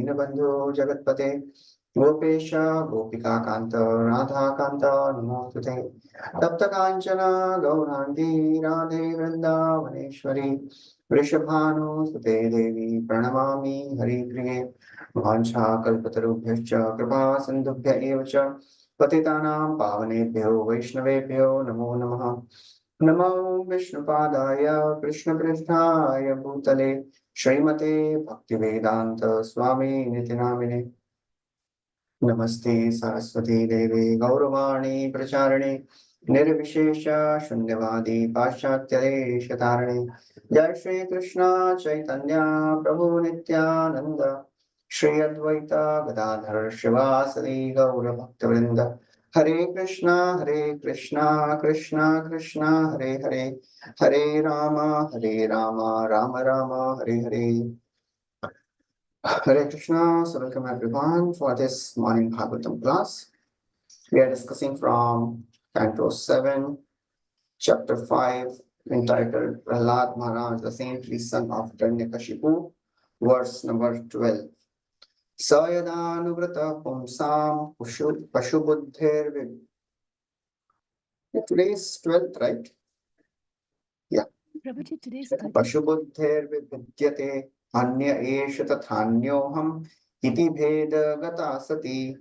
Dinabandhu Jagatpate Gopesha Gopika Kanta Radha Kanta Namostute Tapta Kanchana Gaurangi Radhe Vrindavaneshwari Vrishabhanu Sute Devi Pranamami Hari Priye Vancha Kalpatarubhyascha Kripa Sindhubhya Evacha Patitanam Pavanebhyo Vaishnavebhyo Namo Namaha Namo Vishnupadaya Krishna Krishnaya Bhutale Srimate Bhaktivedanta Swami Nitinamine Namaste Saraswati Devi Gauravani Pracharane Nirvishesha Shunyavadi Paschatya Shatarane Jai Shri Krishna Chaitanya Prabhu Nityananda Shri Advaita Gadadhar Shivasadi Gaura Bhaktivinoda Hare Krishna Krishna Krishna Hare Hare Hare Rama Rama Rama Hare Hare Hare Krishna, so welcome everyone for this morning Bhagavatam class. We are discussing from Canto 7, Chapter 5, entitled Prahlad Maharaj, the saintly son of Hiranyakashipu, verse number 12. Sayadanuvrata pumsam pashubuddhir. Today is 12th, right? Yeah. Prabhuji, today is 13th. Pashubuddhir vidyate anya esha tathanyoham iti bheda gata sati.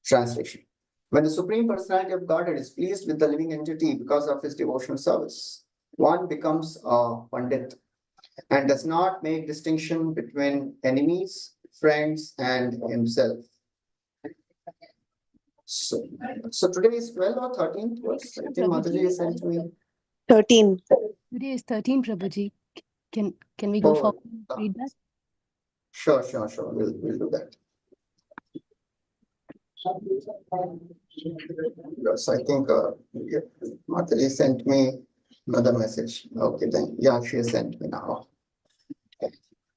Translation. When the Supreme Personality of Godhead is pleased with the living entity because of his devotional service, one becomes a Pandit and does not make distinction between enemies, friends, and himself. So today is 12 or 13th verse. I think Mataji sent me 13. Today is 13, Prabhuji. Can we go forward and read that? Sure. We'll do that. Yes, I think Mataji sent me another message. Okay, then. Yeah, she sent me now.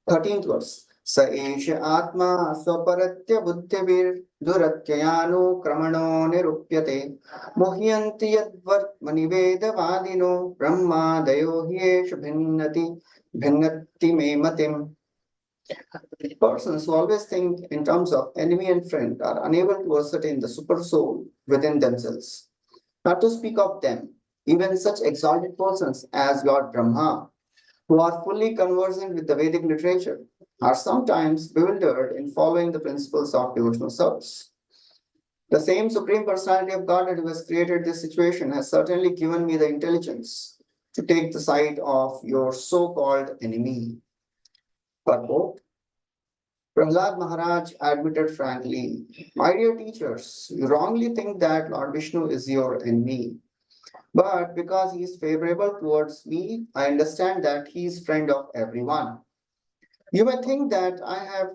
13th verse. Sa esha atma swaparatya buddhivir duratyayano kramano nirupyate muhyanti yadvartmani vedavadino brahmadayo hyesha bhinnati me matim. Persons who always think in terms of enemy and friend are unable to ascertain the super soul within themselves. Not to speak of them, even such exalted persons as Lord Brahma, who are fully conversant with the Vedic literature, are sometimes bewildered in following the principles of devotional service. The same Supreme Personality of Godhead who has created this situation has certainly given me the intelligence to take the side of your so-called enemy. Purport. Prahlad Maharaj admitted frankly, my dear teachers, you wrongly think that Lord Vishnu is your enemy. But because he is favorable towards me, I understand that he is friend of everyone. You may think that I have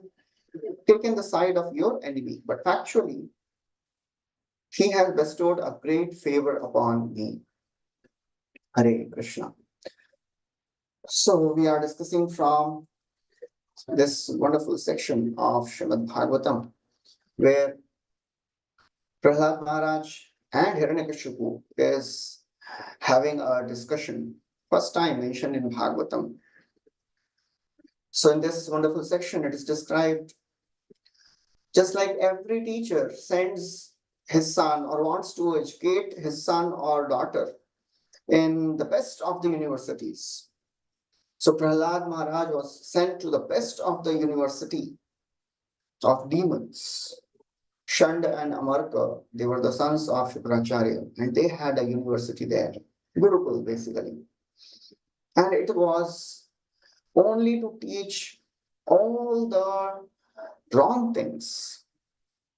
taken the side of your enemy, but factually, he has bestowed a great favor upon me. Hare Krishna. So we are discussing from this wonderful section of Srimad Bhagavatam, where Prahlad Maharaj and Hiranyakashipu is having a discussion, first time mentioned in Bhagavatam. So in this wonderful section, it is described just like every teacher sends his son or wants to educate his son or daughter in the best of the universities. So Prahlad Maharaj was sent to the best of the university of demons. Shanda and Amarka, they were the sons of Shukracharya, and they had a university there, Gurukul basically. And it was only to teach all the wrong things,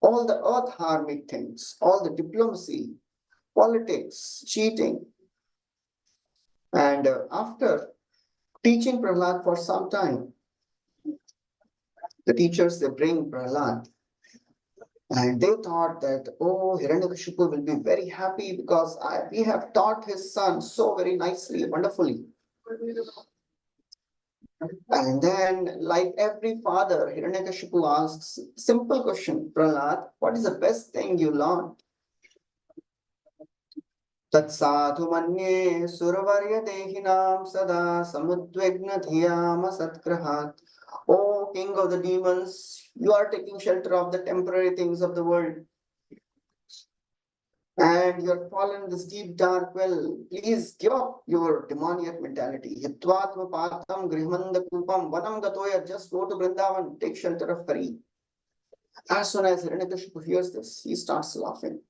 all the earth-harming things, all the diplomacy, politics, cheating. And after teaching Prahlad for some time, the teachers, they bring Prahlad. And they thought that, oh, Hiranyakashipu will be very happy because we have taught his son so very nicely, wonderfully. And then, like every father, Hiranyakashipu asks, simple question, Prahlad, what is the best thing you learned? Tat sadhu manye suravarya dehinam sada samudvegna dhiyama satkrahat O king of the demons, you are taking shelter of the temporary things of the world. And you are fallen in this deep dark well. Please give up your demoniac mentality. Hitvatma patam grihmanda kupam vanam gatoya. Just go to Vrindavan, take shelter of Hari. As soon as Hiranyakashipu hears this, he starts laughing.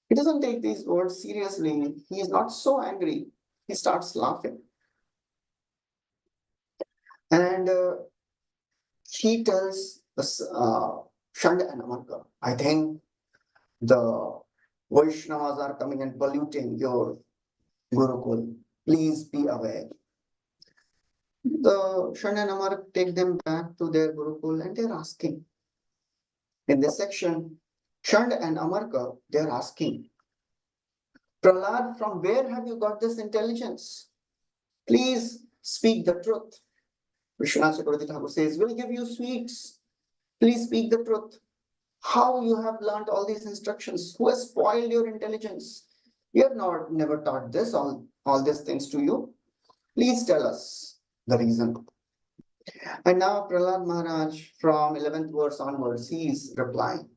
He doesn't take these words seriously. He is not so angry. He starts laughing. And he tells Shanda and Amarka, I think the Vaishnavas are coming and polluting your Gurukul. Please be aware. The Shanda and Amarka take them back to their Gurukul and they're asking. In this section, Shanda and Amarka, they're asking, Prahlad, from where have you got this intelligence? Please speak the truth. Vishwanath Chakravarti Thakur says, we'll give you sweets. Please speak the truth. How you have learned all these instructions? Who has spoiled your intelligence? We have never taught this, all these things to you. Please tell us the reason. And now Prahlad Maharaj from 11th verse onwards, he is replying.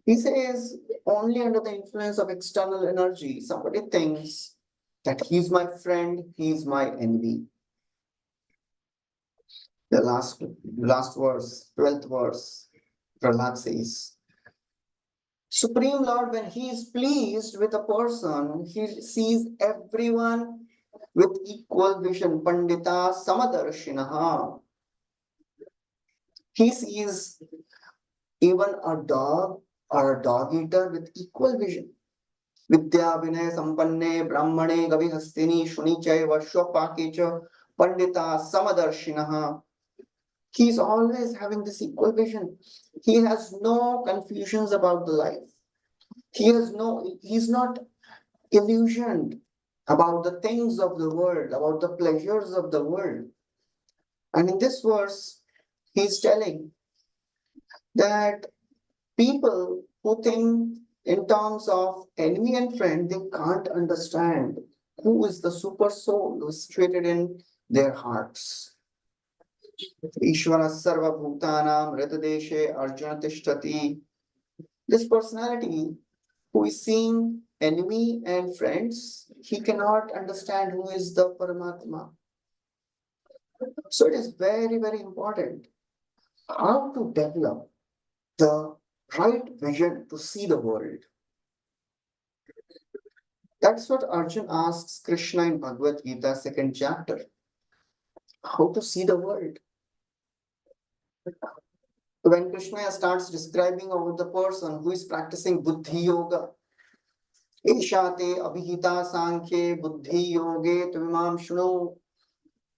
He says, only under the influence of external energy, somebody thinks that he's my friend, he's my enemy. The last verse, 12th verse, Prahlad says, Supreme Lord, when he is pleased with a person, he sees everyone with equal vision. Pandita Samadarshinaha. He sees even a dog or a dog eater with equal vision. Vidya Vinay Sampanne Brahmane Gavihastini Shunichai Vashwapakecha Pandita Samadarshinaha. He is always having this equal vision. He has no confusions about the life. He's not illusioned about the things of the world, about the pleasures of the world. And in this verse, he's telling that people who think in terms of enemy and friend, they can't understand who is the super soul who is situated in their hearts. Ishvara Sarva Bhutanam Ritadeshe Arjuna Tishtati. This personality who is seeing enemy and friends, he cannot understand who is the Paramatma. So it is very, very important how to develop the right vision to see the world. That's what Arjun asks Krishna in Bhagavad Gita, 2nd chapter. How to see the world. When Krishna starts describing about the person who is practicing Buddhi Yoga, Eshate Abhihita Sankhye Buddhi Yoge Tvimam Shunu.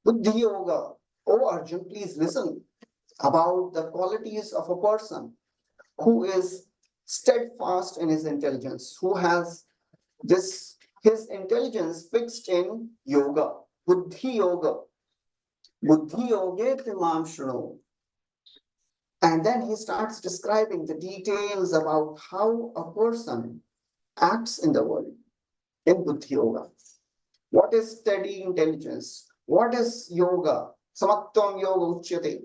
Buddhi Yoga. Oh Arjun, please listen about the qualities of a person who is steadfast in his intelligence, who has his intelligence fixed in yoga, Buddhi Yoga. Buddhi Yoge Timam Shunu. And then he starts describing the details about how a person acts in the world in Buddhi Yoga. What is steady intelligence? What is yoga? Samatvam yoga uchyate.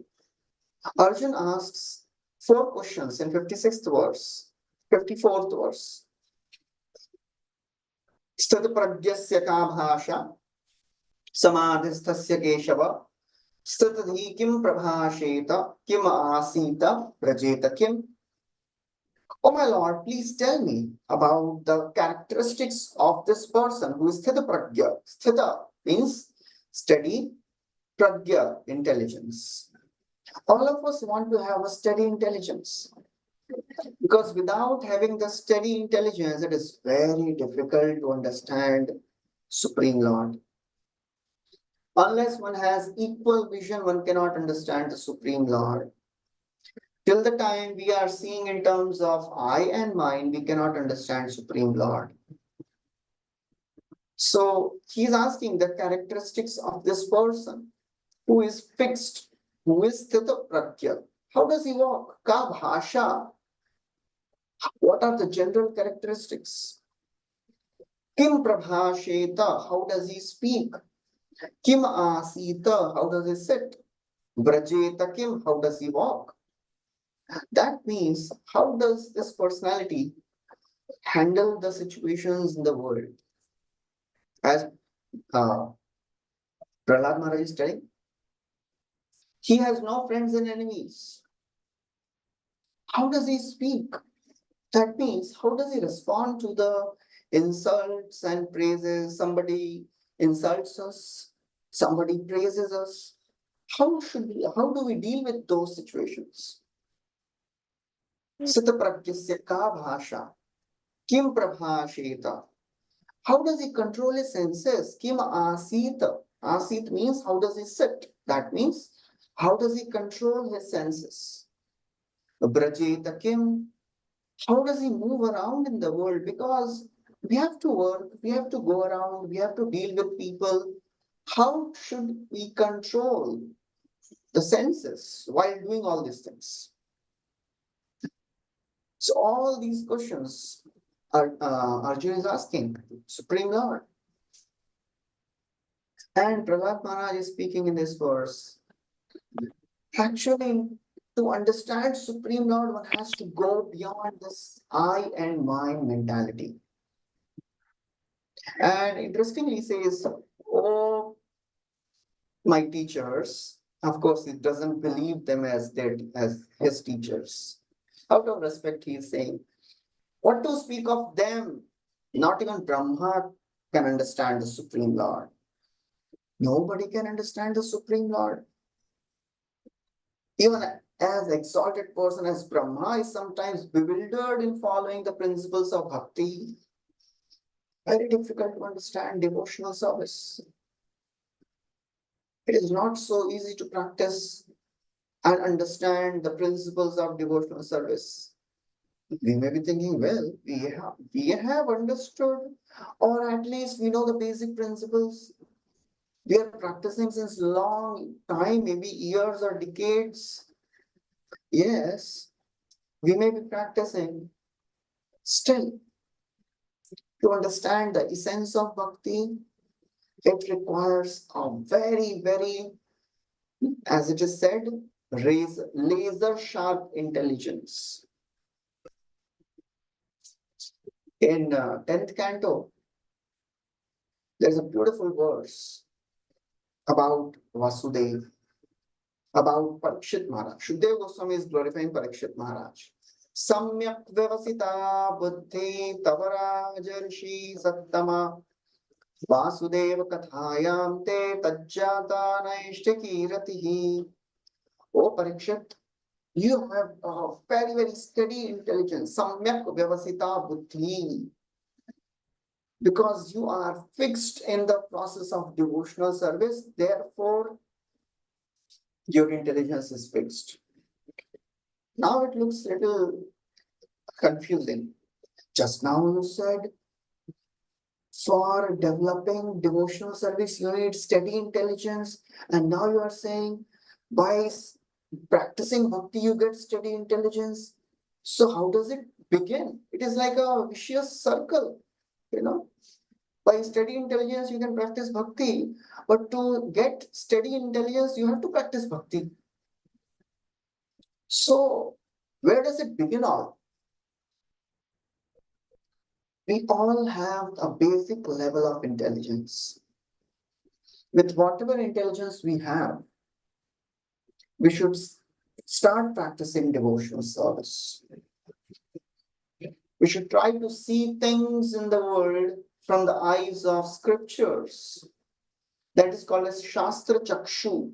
Arjun asks 4 questions in 56th verse, 54th verse. Sthita pragyasya ka bhasha, samadhisthasya keshava, sthitadhi kim prabhasheta, kim asita prajeta kim. Oh my Lord, please tell me about the characteristics of this person who is sthita pragya. Sthita means steady, pragya, intelligence. All of us want to have a steady intelligence. Because without having the steady intelligence, it is very difficult to understand Supreme Lord. Unless one has equal vision, one cannot understand the Supreme Lord. Till the time we are seeing in terms of I and mine, we cannot understand Supreme Lord. So he's asking the characteristics of this person who is fixed, who is sthita pragya. How does he walk? Ka bhasha. What are the general characteristics? Kim prabhasheta, how does he speak? Kim asita, how does he sit? Vrajeta kim, how does he walk? That means, how does this personality handle the situations in the world? As uh, Prahlad Maharaj is telling, he has no friends and enemies. How does he speak? That means, how does he respond to the insults and praises? Somebody insults us, somebody praises us. How do we deal with those situations? Sita pratyasya ka bhasha, kim prabhasheta. How does he control his senses? Kim asita. Asit means how does he sit? That means how does he control his senses? Brajeta kim. How does he move around in the world? Because we have to work, we have to go around, we have to deal with people. How should we control the senses while doing all these things? So all these questions Arjuna is asking Supreme Lord. And Prahlad Maharaj is speaking in this verse. Actually, to understand Supreme Lord, one has to go beyond this I and mine mentality. And interestingly, he says, oh, my teachers, of course, he doesn't believe them as his teachers. Out of respect, he is saying, what to speak of them? Not even Brahma can understand the Supreme Lord. Nobody can understand the Supreme Lord. Even as exalted person as Brahma is sometimes bewildered in following the principles of bhakti. Very difficult to understand devotional service. It is not so easy to practice and understand the principles of devotional service. We may be thinking, well, we have understood, or at least we know the basic principles. We are practicing since long time, maybe years or decades. Yes, we may be practicing. Still, to understand the essence of bhakti, it requires a very, very, as it is said, laser sharp intelligence. In 10th canto, there's a beautiful verse about Vasudev, about Parikshit Maharaj. Shukdev Goswami is glorifying Parikshit Maharaj. Samyak vyavasita buddhi tavarajarshi sattama Vasudeva kathayam te tajjata naishtakiratihi. Oh Parikshit, you have a very, very steady intelligence. Samyak vyavasita buddhi. Because you are fixed in the process of devotional service, therefore your intelligence is fixed. Now it looks a little confusing. Just now you said for developing devotional service you need steady intelligence, and now you are saying by practicing bhakti you get steady intelligence. So how does it begin? It is like a vicious circle, you know. By steady intelligence, you can practice bhakti, but to get steady intelligence, you have to practice bhakti. So, where does it begin all? We all have a basic level of intelligence. With whatever intelligence we have, we should start practicing devotional service. We should try to see things in the world from the eyes of scriptures. That is called as Shastra Chakshu.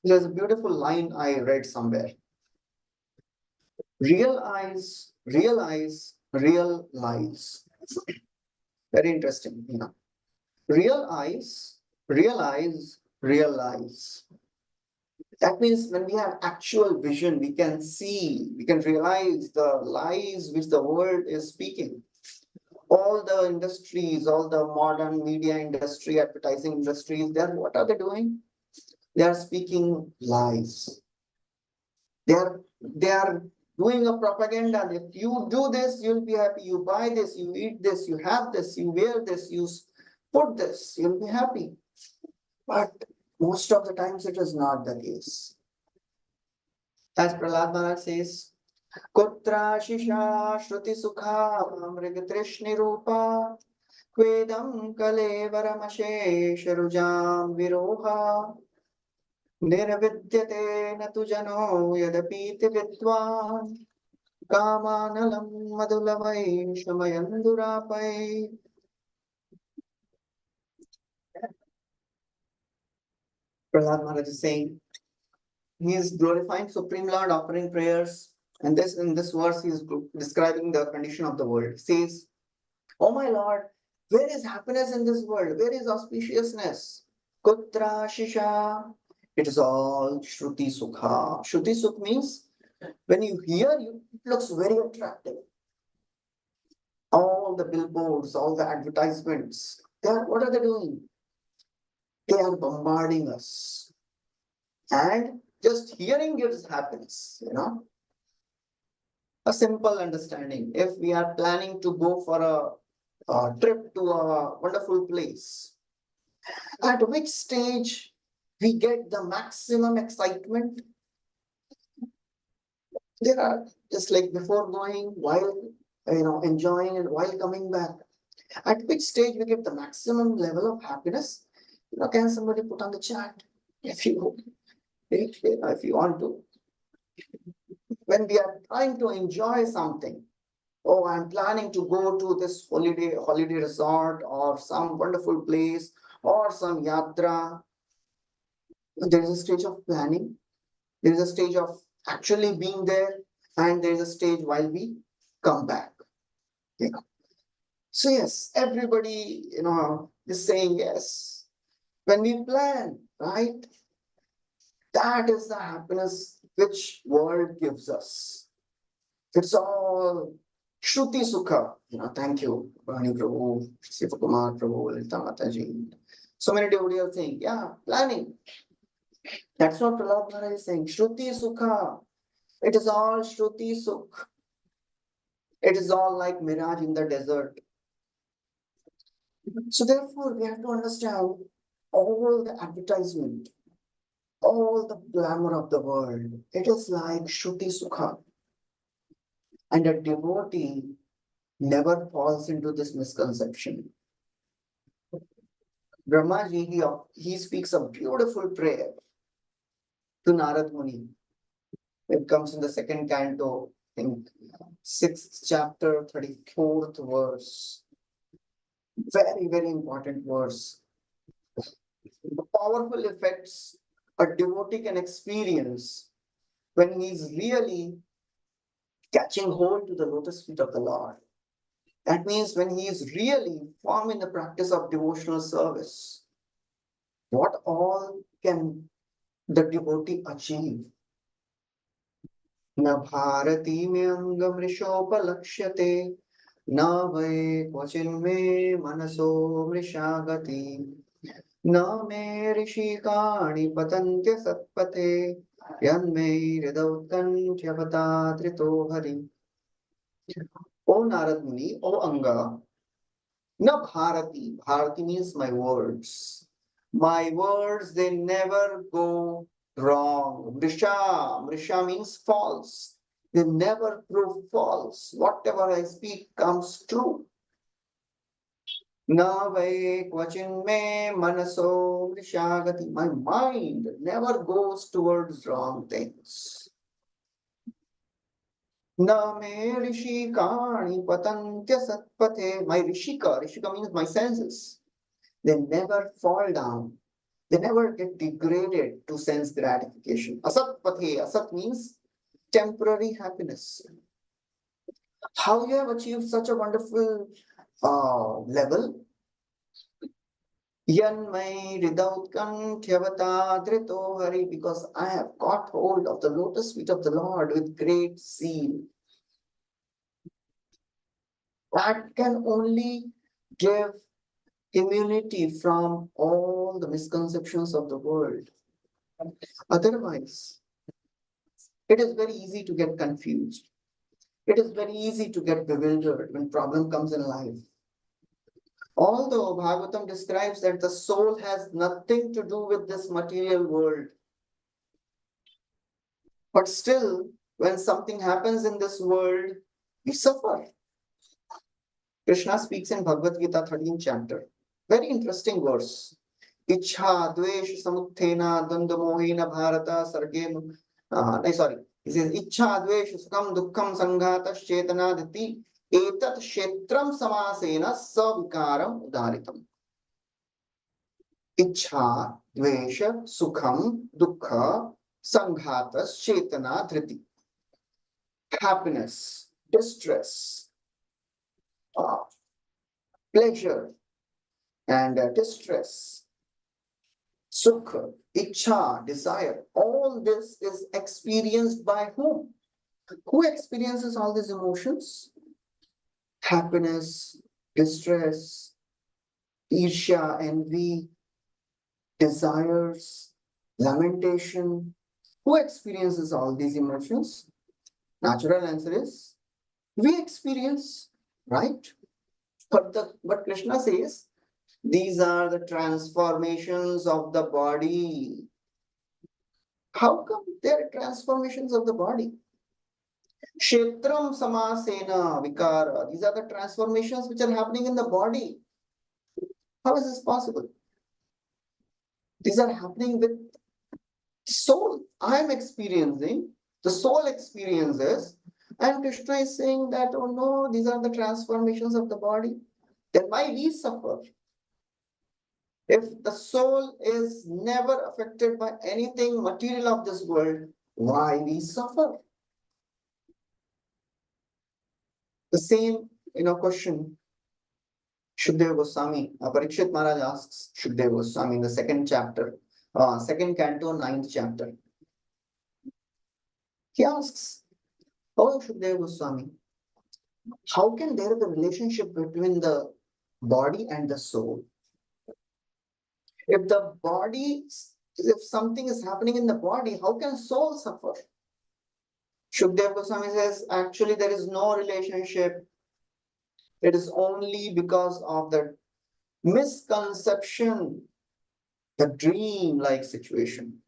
There's a beautiful line I read somewhere. Real eyes, real lies. Very interesting, you know. Real eyes, real lies. That means when we have actual vision, we can see, we can realize the lies which the world is speaking. All the industries, all the modern media industry, advertising industries, what are they doing? They are speaking lies. They are doing a propaganda. If you do this, you'll be happy. You buy this, you eat this, you have this, you wear this, you put this, you'll be happy. But most of the times it is not the case. As Prahlad Maharaj says, Kutra Shisha Shruti Sukha Mrigatrishni Rupa Kvedam Kalevaramashesha Sharujam Viroha Nirvidyate Natu Jano Yadapiti Vidwan Kamanalam Madulavai Shamayandurapai. Prahlad Maharaj is saying, he is glorifying Supreme Lord, offering prayers. And this in this verse, he is describing the condition of the world. He says, "Oh my Lord, where is happiness in this world? Where is auspiciousness? Kutra Shisha. It is all Shruti Sukha. Shruti Sukh means when you hear, it looks very attractive. All the billboards, all the advertisements, what are they doing? They are bombarding us. And just hearing gives happiness, A simple understanding. If we are planning to go for a trip to a wonderful place, at which stage we get the maximum excitement? There are just like before going, while enjoying and while coming back. At which stage we get the maximum level of happiness? Can somebody put on the chat if you want to? When we are trying to enjoy something, oh, I'm planning to go to this holiday resort or some wonderful place or some yatra. There is a stage of planning, there is a stage of actually being there, and there is a stage while we come back. So yes, everybody is saying yes. When we plan, right? That is the happiness which world gives us. It's all Shruti Sukha. Thank you, Bhani Prabhu, Siva Kumar Prabhu, Lalita Mataji. So many devotees are saying, yeah, planning. That's what Prahlad Maharaj is saying. Shruti Sukha. It is all Shruti Sukh. It is all like mirage in the desert. So therefore, we have to understand all the advertisement, all the glamour of the world. It is like Shruti Sukha. And a devotee never falls into this misconception. Brahmaji, he speaks a beautiful prayer to Narad Muni. It comes in the second canto, I think, 6th chapter, 34th verse. Very, very important verse. The powerful effects a devotee can experience when he is really catching hold to the lotus feet of the Lord. That means when he is really firm in the practice of devotional service, what all can the devotee achieve? न भारती में अंगमृषोपलक्ष्यते न वै क्वचिन्मे मनसो मृषागति न मे ऋषिकाणि पतन्त्य सत्पथे यन्मे हृदौत्कण्ठ्यवतात्रितो Hari. O Narad Muni, O Anga, na Bharati. Bharati means my words. My words, they never go wrong. Mrisha means false. They never prove false. Whatever I speak comes true. Na vai kvachin me manaso mrishagati. My mind never goes towards wrong things. Na me rishikani patantya satpathe. My rishika means my senses. They never fall down. They never get degraded to sense gratification. Asat pathe. Asat means temporary happiness. How you have achieved such a wonderful level? Yanmai Ridautkantyavata Drito Hari, because I have got hold of the lotus feet of the Lord with great zeal. That can only give immunity from all the misconceptions of the world. Otherwise, it is very easy to get confused. It is very easy to get bewildered when problem comes in life. Although Bhagavatam describes that the soul has nothing to do with this material world, but still, when something happens in this world, we suffer. Krishna speaks in Bhagavad Gita 13th chapter. Very interesting verse. Ichha, dvesh, samuthena, dandamohina, bharata, sarge. Sorry. He says, Ichha, dvesh, sukam, dukkham, sanghata, chetana, diti, etat kshetram samasena, savikaram, udaritam. Ichha, dvesha, sukham, dukkha, sanghata, chetana, dhriti. Happiness, distress, uh, pleasure, and distress, sukha, ichha, desire. All this is experienced by whom? Who experiences all these emotions? Happiness, distress, irsha, envy, desires, lamentation. Who experiences all these emotions? Natural answer is we experience, right? But Krishna says these are the transformations of the body. How come they are transformations of the body? Kshetram samasena vikara. These are the transformations which are happening in the body. How is this possible? These are happening with soul. I am experiencing, the soul experiences, and Krishna is saying that, oh no, these are the transformations of the body. Then why we suffer? If the soul is never affected by anything material of this world, why we suffer? The same, question Shukdev Goswami, Parikshit Maharaj asks Shukdev Goswami in the second chapter, second canto, ninth chapter. He asks, oh Shukdev Goswami, how can there be a relationship between the body and the soul? If the body, if something is happening in the body, how can soul suffer? Shukdev Goswami says, actually, there is no relationship. It is only because of the misconception, the dream-like situation.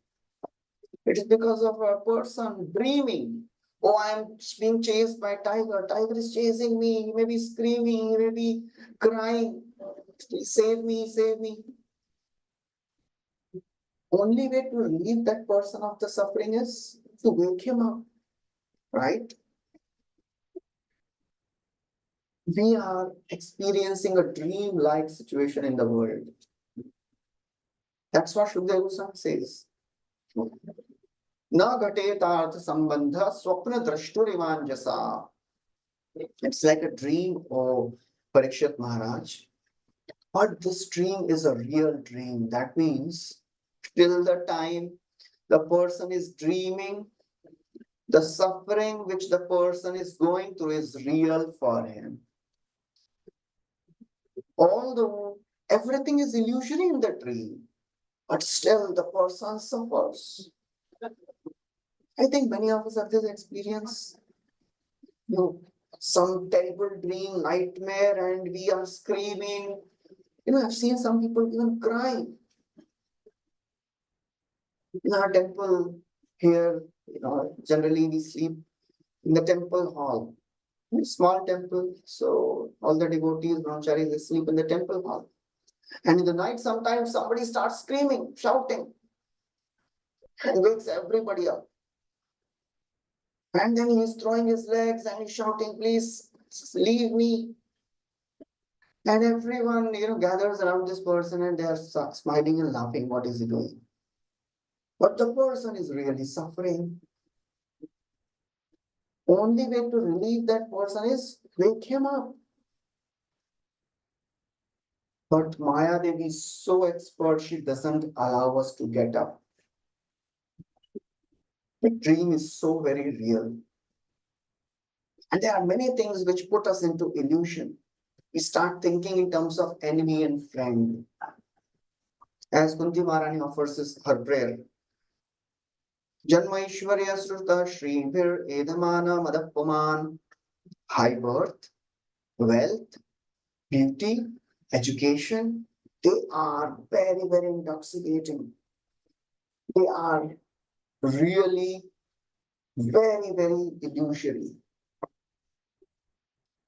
It is because of a person dreaming. Oh, I am being chased by tiger. Tiger is chasing me. He may be screaming. He may be crying. Save me, save me. Only way to relieve that person of the suffering is to wake him up, right? We are experiencing a dream-like situation in the world. That's what Shukdev Goswami says. Na ghatetarth sambandha swapna drashturivanjasa. It's like a dream of Parikshit Maharaj. But this dream is a real dream. That means till the time the person is dreaming, the suffering which the person is going through is real for him. Although everything is illusory in the dream, but still the person suffers. I think many of us have this experience. Some terrible dream, nightmare, and we are screaming. I've seen some people even crying. In our temple here, generally we sleep in the temple hall. It's a small temple, so all the devotees, brahmacharis, they sleep in the temple hall. And in the night, sometimes somebody starts screaming, shouting, and wakes everybody up. And then he's throwing his legs and he's shouting, please leave me. And everyone, gathers around this person and they are smiling and laughing. What is he doing? But the person is really suffering. Only way to relieve that person is wake him up. But Maya Devi is so expert, she doesn't allow us to get up. The dream is so very real. And there are many things which put us into illusion. We start thinking in terms of enemy and friend. As Kunti Maharani offers her prayer, Janma Ishwarya Sruta Shrivir Edhamana Madapaman, high birth, wealth, beauty, education, they are very, very intoxicating. They are really very, very illusory.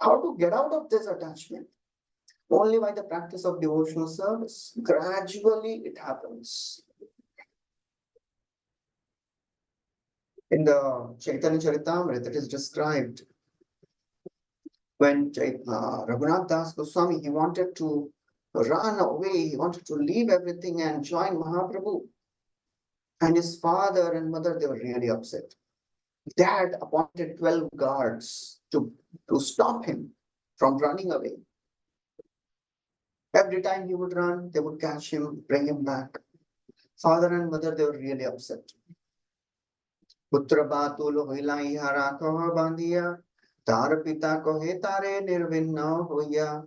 How to get out of this attachment? Only by the practice of devotional service. Gradually it happens. In the Chaitanya Charitamrita, it is described when Raghunath Das Goswami, he wanted to run away, he wanted to leave everything and join Mahaprabhu. And his father and mother, they were really upset. They had appointed 12 guards to stop him from running away. Every time he would run, they would catch him, bring him back. Father and mother, they were really upset. Putra batulo hoilai hara koha bandiya, tar pita kohe tare nirvinna hoya.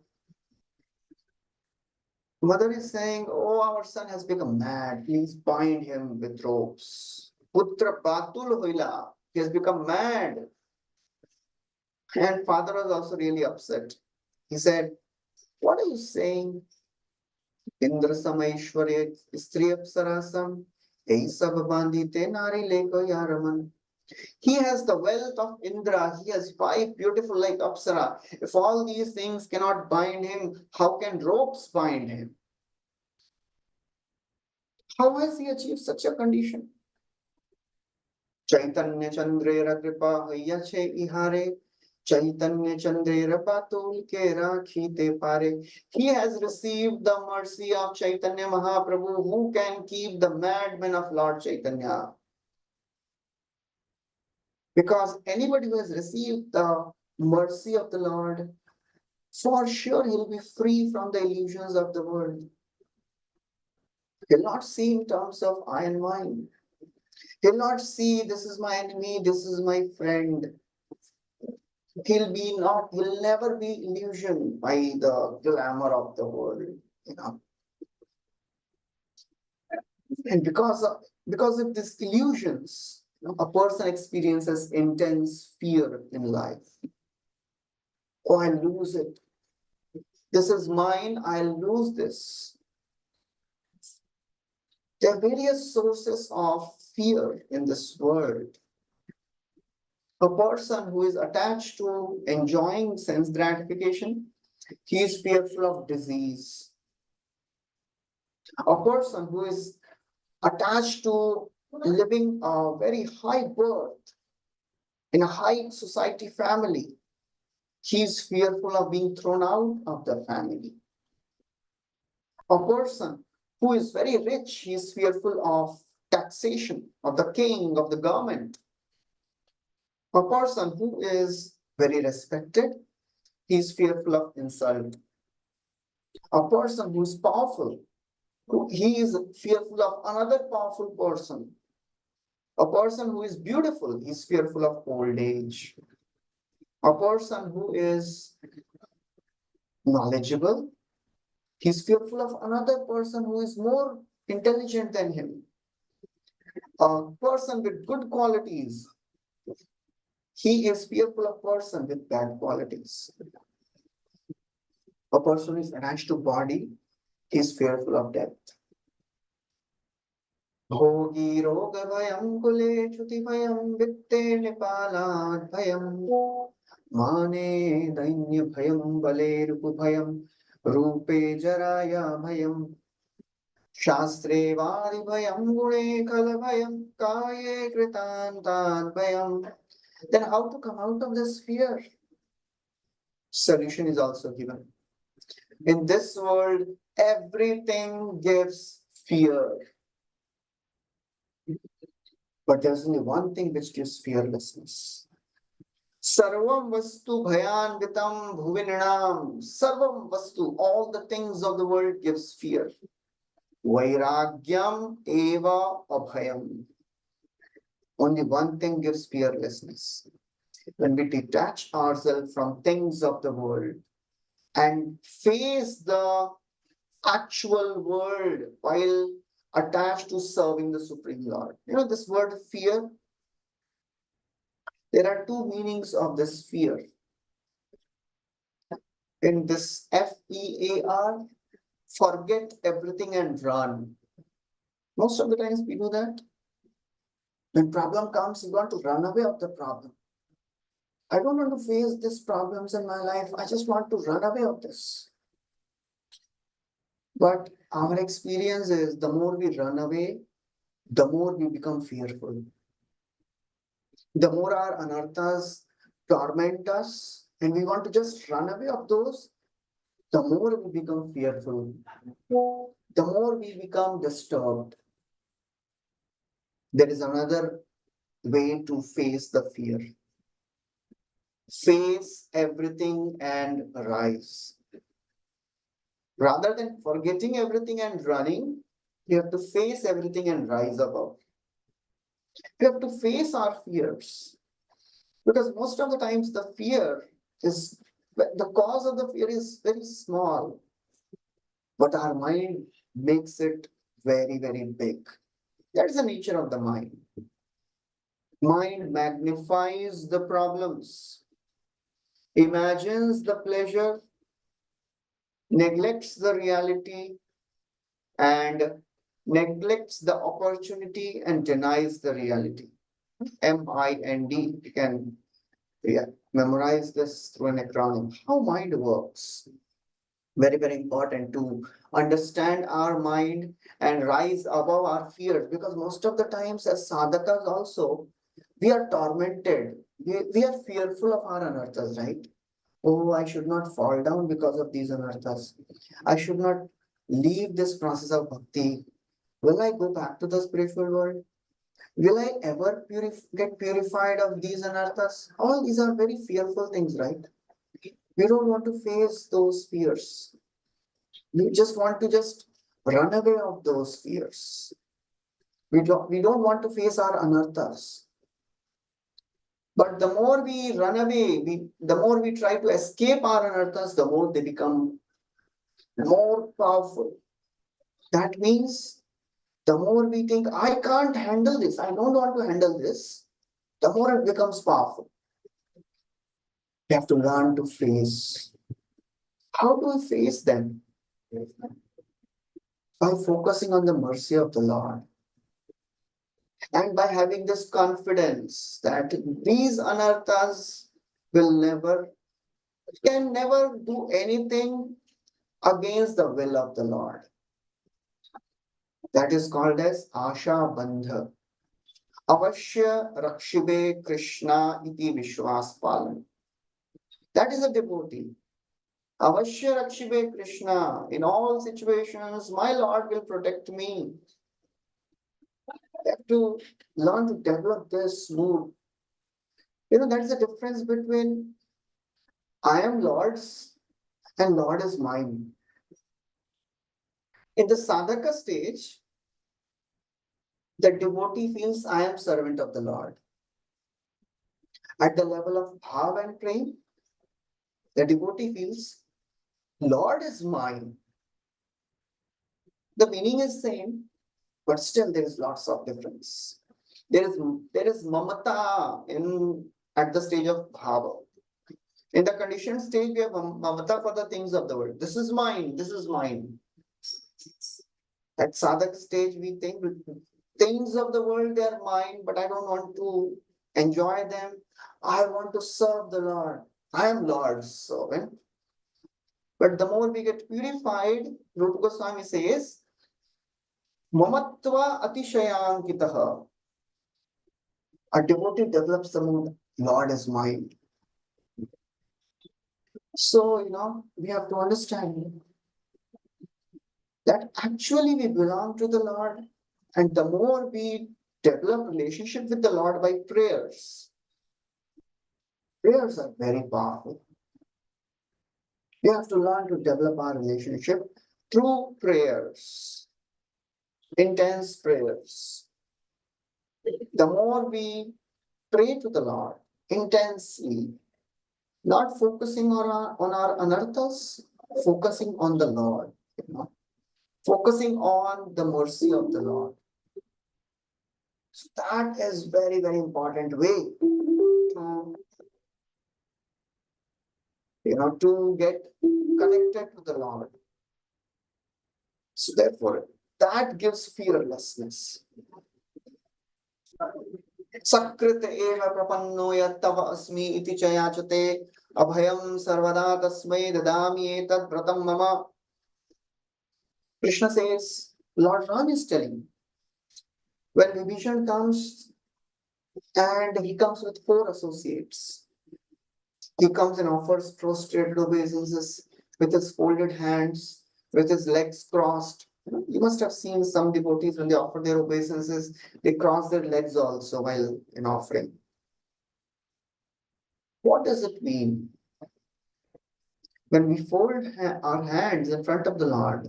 Mother is saying, oh, our son has become mad. Please bind him with ropes. Putra batul hoila. He has become mad. And father was also really upset. He said, what are you saying? Indra Samaishwarya Stri Apsarasam Esab Bandite Nari Leko Yaraman. He has the wealth of Indra. He has 5 beautiful like Apsara. If all these things cannot bind him, how can ropes bind him? How has he achieved such a condition? Chaitanya Chandrera Kripa Hayache Ihare. Chaitanya Chandrera Patul Ke Rakhite Pare. He has received the mercy of Chaitanya Mahaprabhu. Who can keep the madmen of Lord Chaitanya? Because anybody who has received the mercy of the Lord, for sure he'll be free from the illusions of the world. He'll not see in terms of I and mine. He'll not see this is my enemy, this is my friend. He'll never be illusioned by the glamour of the world, you know. And because of these illusions, a person experiences intense fear in life. Oh, I'll lose it. This is mine, I'll lose this. There are various sources of fear in this world. A person who is attached to enjoying sense gratification, he is fearful of disease. A person who is attached to living a very high birth in a high society family, he is fearful of being thrown out of the family. A person who is very rich, he is fearful of taxation, of the king, of the government. A person who is very respected, he is fearful of insult. A person who is powerful, he is fearful of another powerful person. A person who is beautiful, he is fearful of old age. A person who is knowledgeable, he is fearful of another person who is more intelligent than him. A person with good qualities, he is fearful of person with bad qualities. A person who is attached to body, he is fearful of death. Bhogi roga bhayam kule chuti bhayam vitte nipalat bhayam mane dainya bhayam bale rupu bhayam rupe jaraya bhayam shastre vadi bhayam gune kala bhayam kaye kritantat bhayam. Then how to come out of this fear? Solution is also given. In this world, everything gives fear. But there's only one thing which gives fearlessness. Sarvam vastu bhayanvitam bhuvinanam. Sarvam vastu, all the things of the world gives fear. Vairagyam eva abhayam. Only one thing gives fearlessness. When we detach ourselves from things of the world and face the actual world while attached to serving the Supreme Lord. You know, this word fear, there are two meanings of this fear. In this FEAR, forget everything and run. Most of the times we do that. When problem comes, you want to run away of the problem. I don't want to face these problems in my life. I just want to run away of this. But our experience is the more we run away, the more we become fearful. The more our anarthas torment us, and we want to just run away of those, the more we become fearful, the more we become disturbed. There is another way to face the fear. Face everything and rise. Rather than forgetting everything and running, you have to face everything and rise above. You have to face our fears. Because most of the times the fear is, the cause of the fear is very small, but our mind makes it very, very big. That's the nature of the mind. Mind magnifies the problems, imagines the pleasure, neglects the reality, and neglects the opportunity and denies the reality. MIND, you can memorize this through an acronym. How mind works. Very, very important to understand our mind and rise above our fears, because most of the times as sadhakas also, we are tormented. We are fearful of our anarthas, right? Oh, I should not fall down because of these anarthas. I should not leave this process of bhakti. Will I go back to the spiritual world? Will I ever get purified of these anarthas? All these are very fearful things, right? We don't want to face those fears. We just want to just run away of those fears. We don't want to face our anarthas. But the more we run away, the more we try to escape our anarthas, the more they become more powerful. That means the more we think, I can't handle this, I don't want to handle this, the more it becomes powerful. We have to learn to face. How do we face them? By focusing on the mercy of the Lord. And by having this confidence that these anarthas can never do anything against the will of the Lord. That is called as Asha Bandha. Avashya Rakshibe Krishna iti Vishwas Palan. That is a devotee. Avashya Rakshibe Krishna. In all situations, my Lord will protect me. You have to learn to develop this mood. That's the difference between I am Lord's and Lord is mine. In the sadhaka stage, the devotee feels I am servant of the Lord. At the level of bhav and prem, the devotee feels Lord is mine. The meaning is same, but still there is lots of difference. There is mamata at the stage of bhava. In the conditioned stage, we have mamata for the things of the world. This is mine, this is mine. At sadhak stage, we think things of the world, they are mine, but I don't want to enjoy them. I want to serve the Lord. I am Lord's servant. But the more we get purified, Rupa Goswami says, Mamatva Atishayankitaha. A devotee develops the mood, Lord is mine. So, we have to understand that actually we belong to the Lord, and the more we develop relationship with the Lord by prayers are very powerful. We have to learn to develop our relationship through prayers, intense prayers. The more we pray to the Lord intensely, not focusing on our anarthas, focusing on the Lord, focusing on the mercy of the Lord. So that is very, very important way to to get connected to the Lord. So therefore, that gives fearlessness. Sakrit eva prapanno yattava asmi iti chayachate abhayam sarvada tasmai dadami etat vratam mama. Krishna says, Lord Ram is telling, when Vibhishan comes and he comes with 4 associates, he comes and offers prostrated obeisances with his folded hands, with his legs crossed. You must have seen some devotees when they offer their obeisances, they cross their legs also while in offering. What does it mean? When we fold our hands in front of the Lord,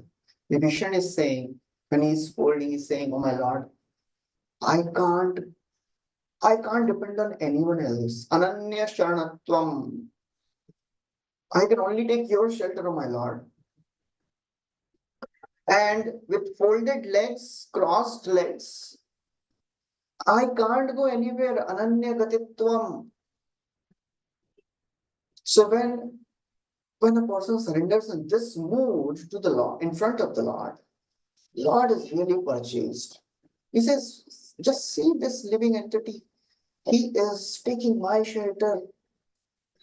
the Vibhishan is saying, when he's folding, he's saying, oh my Lord, I can't depend on anyone else. Ananya Sharanatvam. I can only take your shelter, O my Lord. And with folded legs, crossed legs, I can't go anywhere. Ananya Gatitvam. So when a person surrenders in this mood to the Lord, in front of the Lord is really purchased. He says, just see this living entity. He is taking my shelter.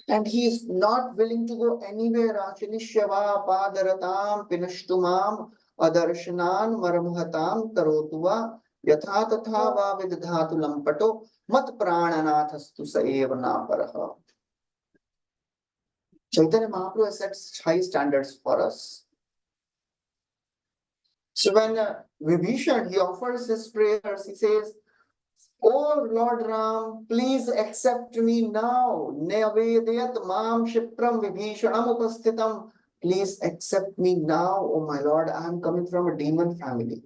And he is not willing to go anywhere. Ashilishava padaratam pinashtumam adarshanan maramhatam karotuva yatha tatha va vidhatu lampato mat prananathastu saeva naparaha. Chaitanya Mahaprabhu has set high standards for us. So when Vibhishan, he offers his prayers, he says, oh Lord Ram, please accept me now. Nevedayat mam shipram vibhishanam upasthitam. Please accept me now, oh my Lord. I am coming from a demon family.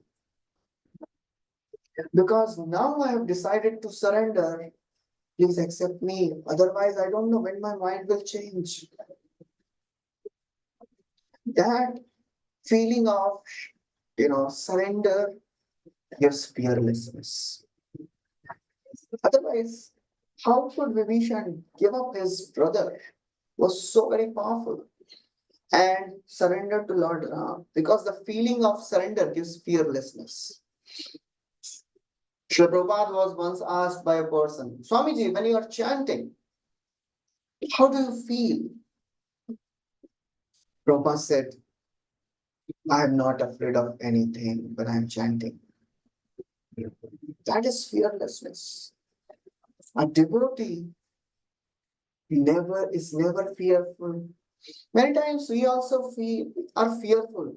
Because now I have decided to surrender. Please accept me. Otherwise, I don't know when my mind will change. That feeling of, surrender gives fearlessness. Otherwise, how could Vibhishan give up his brother? Was so very powerful and surrender to Lord Ram, because the feeling of surrender gives fearlessness. Srila Prabhupada was once asked by a person, Swamiji, when you are chanting, how do you feel? Prabhupada said, I am not afraid of anything when I am chanting. That is fearlessness. A devotee is never fearful. Many times we also are fearful.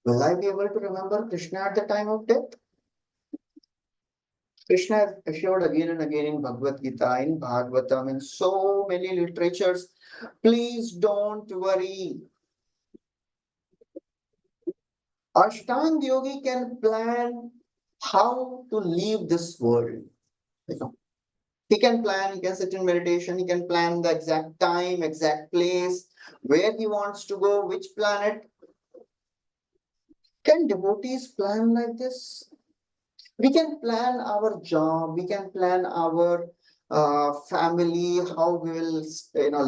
Will I be able to remember Krishna at the time of death? Krishna has assured again and again in Bhagavad Gita, in Bhagavatam, in so many literatures, please don't worry. Ashtanga Yogi can plan how to leave this world. He can plan, he can sit in meditation, he can plan the exact time, exact place, where he wants to go, which planet. Can devotees plan like this? We can plan our job, we can plan our family, how we will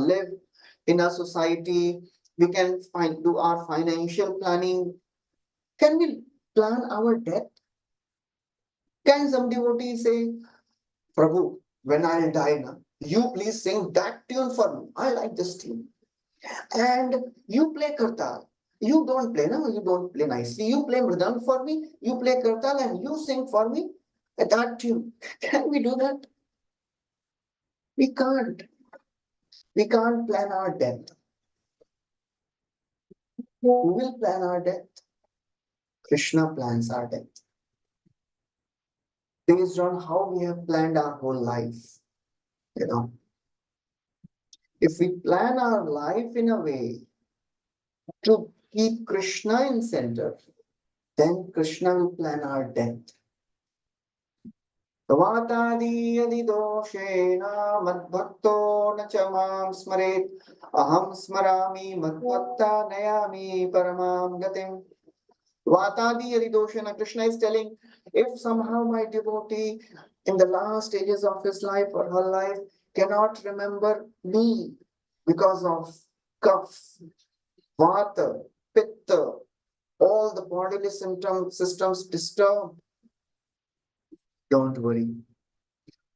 live in a society. We can do our financial planning. Can we plan our death? Can some devotee say, Prabhu, when I'll die now, you please sing that tune for me. I like this tune. And you play kartal. You don't play, no? You don't play nicely. You play mridang for me. You play kartal and you sing for me that tune. Can we do that? We can't. We can't plan our death. Who will plan our death? Krishna plans our death. Based on how we have planned our whole life. If we plan our life in a way to keep Krishna in center, then Krishna will plan our death. Vatadi doshena madbhakto na chamam smaret aham smarami madbhakta nayami paramam gatim. Vatadi doshena, Krishna is telling, if somehow my devotee in the last stages of his life or her life cannot remember me because of cough, vata, pitta, all the bodily systems disturbed. Don't worry.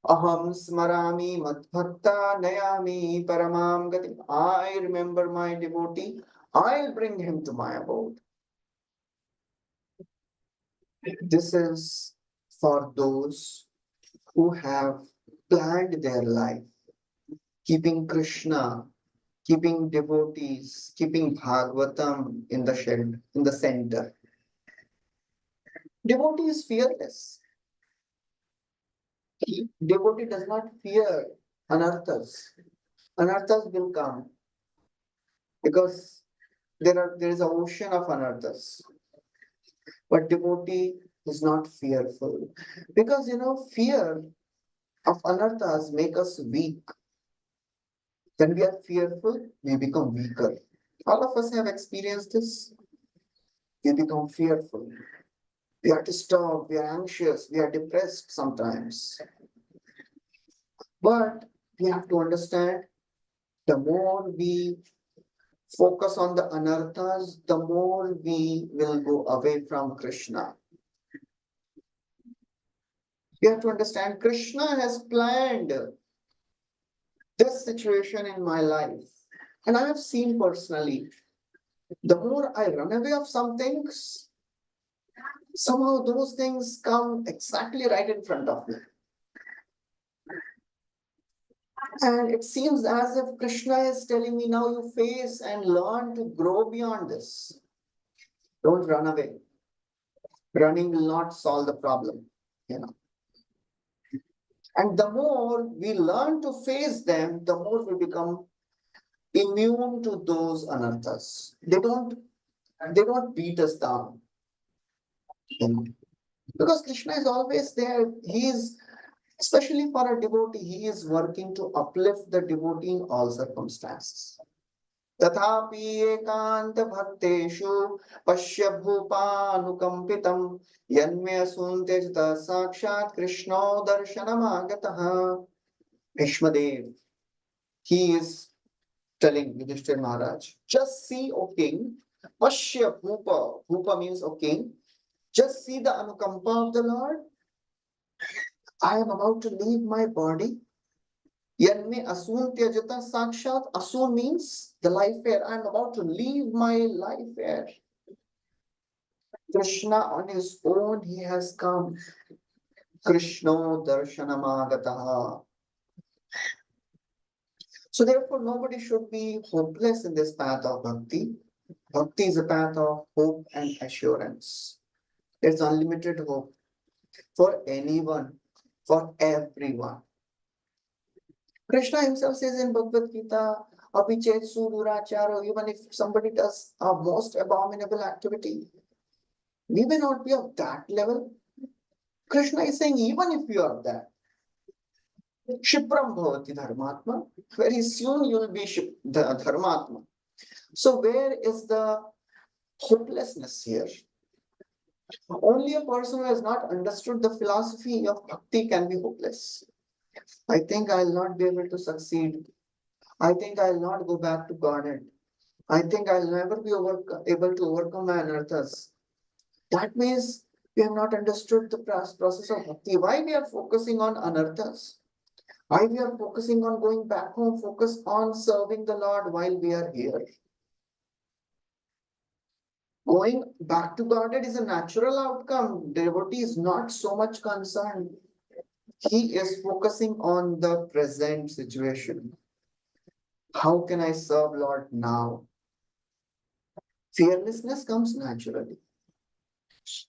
Aham smarami madbhakta nayami paramam gati. I remember my devotee. I'll bring him to my abode. This is for those who have planned their life, keeping Krishna, keeping devotees, keeping Bhagavatam in the in the center. Devotee is fearless. Devotee does not fear anarthas. Anarthas will come because there is an ocean of anarthas. But devotee is not fearful. Because fear of anarthas make us weak. When we are fearful, we become weaker. All of us have experienced this. We become fearful. We are disturbed, we are anxious, we are depressed sometimes. But we have to understand, the more we focus on the anarthas, the more we will go away from Krishna. You have to understand, Krishna has planned this situation in my life. And I have seen personally, the more I run away of some things, somehow those things come exactly right in front of me. And it seems as if Krishna is telling me, now you face and learn to grow beyond this. Don't run away. Running will not solve the problem. And the more we learn to face them, the more we become immune to those anarthas. They don't beat us down. Because Krishna is always there. He is, especially for a devotee, he is working to uplift the devotee in all circumstances. तथापि एकांत भक्तेषु पश्य भूपानुकंपितं यन्मे असुन्ते च साक्षात् कृष्णो दर्शनमागतः. Bhishmadev, he is telling Yudhishthira Maharaj, just see, O king, Pashya Bhupa. Bhupa means, O king, just see the anukampa of the Lord. I am about to leave my body. Yanme asun tyajata sakshat. Asun means the life air. I am about to leave my life air. Krishna on his own, he has come. Krishno darshanamagataha. So therefore, nobody should be hopeless in this path of bhakti. Bhakti is a path of hope and assurance. There's unlimited hope for anyone, for everyone. Krishna himself says in Bhagavad Gita, Abhichet Suduracharo, even if somebody does a most abominable activity, we may not be of that level. Krishna is saying, even if you are that, Shipram Bhavati Dharmatma, very soon you will be the Dharmatma. So where is the hopelessness here? Only a person who has not understood the philosophy of bhakti can be hopeless. I think I'll not be able to succeed. I think I'll not go back to Godhead. I think I'll never be able to overcome my anarthas. That means we have not understood the process of bhakti. Why we are focusing on anarthas? Why we are focusing on going back home? Focus on serving the Lord while we are here. Going back to Godhead is a natural outcome. Devotee is not so much concerned. He is focusing on the present situation. How can I serve Lord now? Fearlessness comes naturally.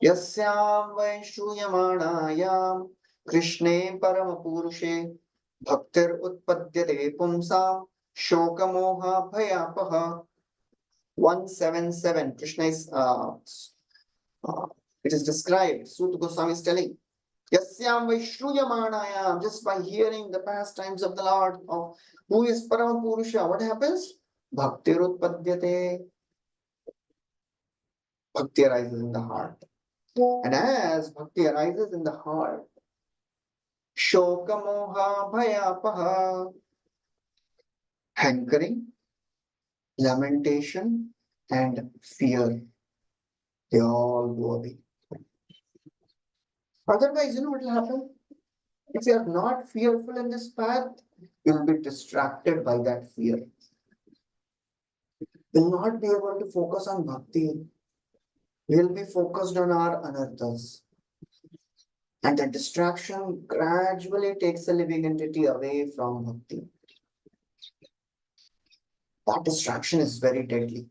Yasyam vaishruyamanayam Krishne paramapurushe bhaktir utpadyate pumsam shokamoha bhayapaha. 177. Krishna is it is described. Suta Goswami is telling, Yasyam vaishruyamanayam, just by hearing the pastimes of the Lord, of who is Paramapurusha, what happens? Bhakti utpadyate. Bhakti arises in the heart. And as bhakti arises in the heart, shoka moha bhayapaha, hankering, lamentation, and fear. They all go away. Otherwise, what will happen? If you are not fearful in this path, you'll be distracted by that fear. You'll not be able to focus on bhakti. We'll be focused on our anarthas. And the distraction gradually takes the living entity away from bhakti. That distraction is very deadly.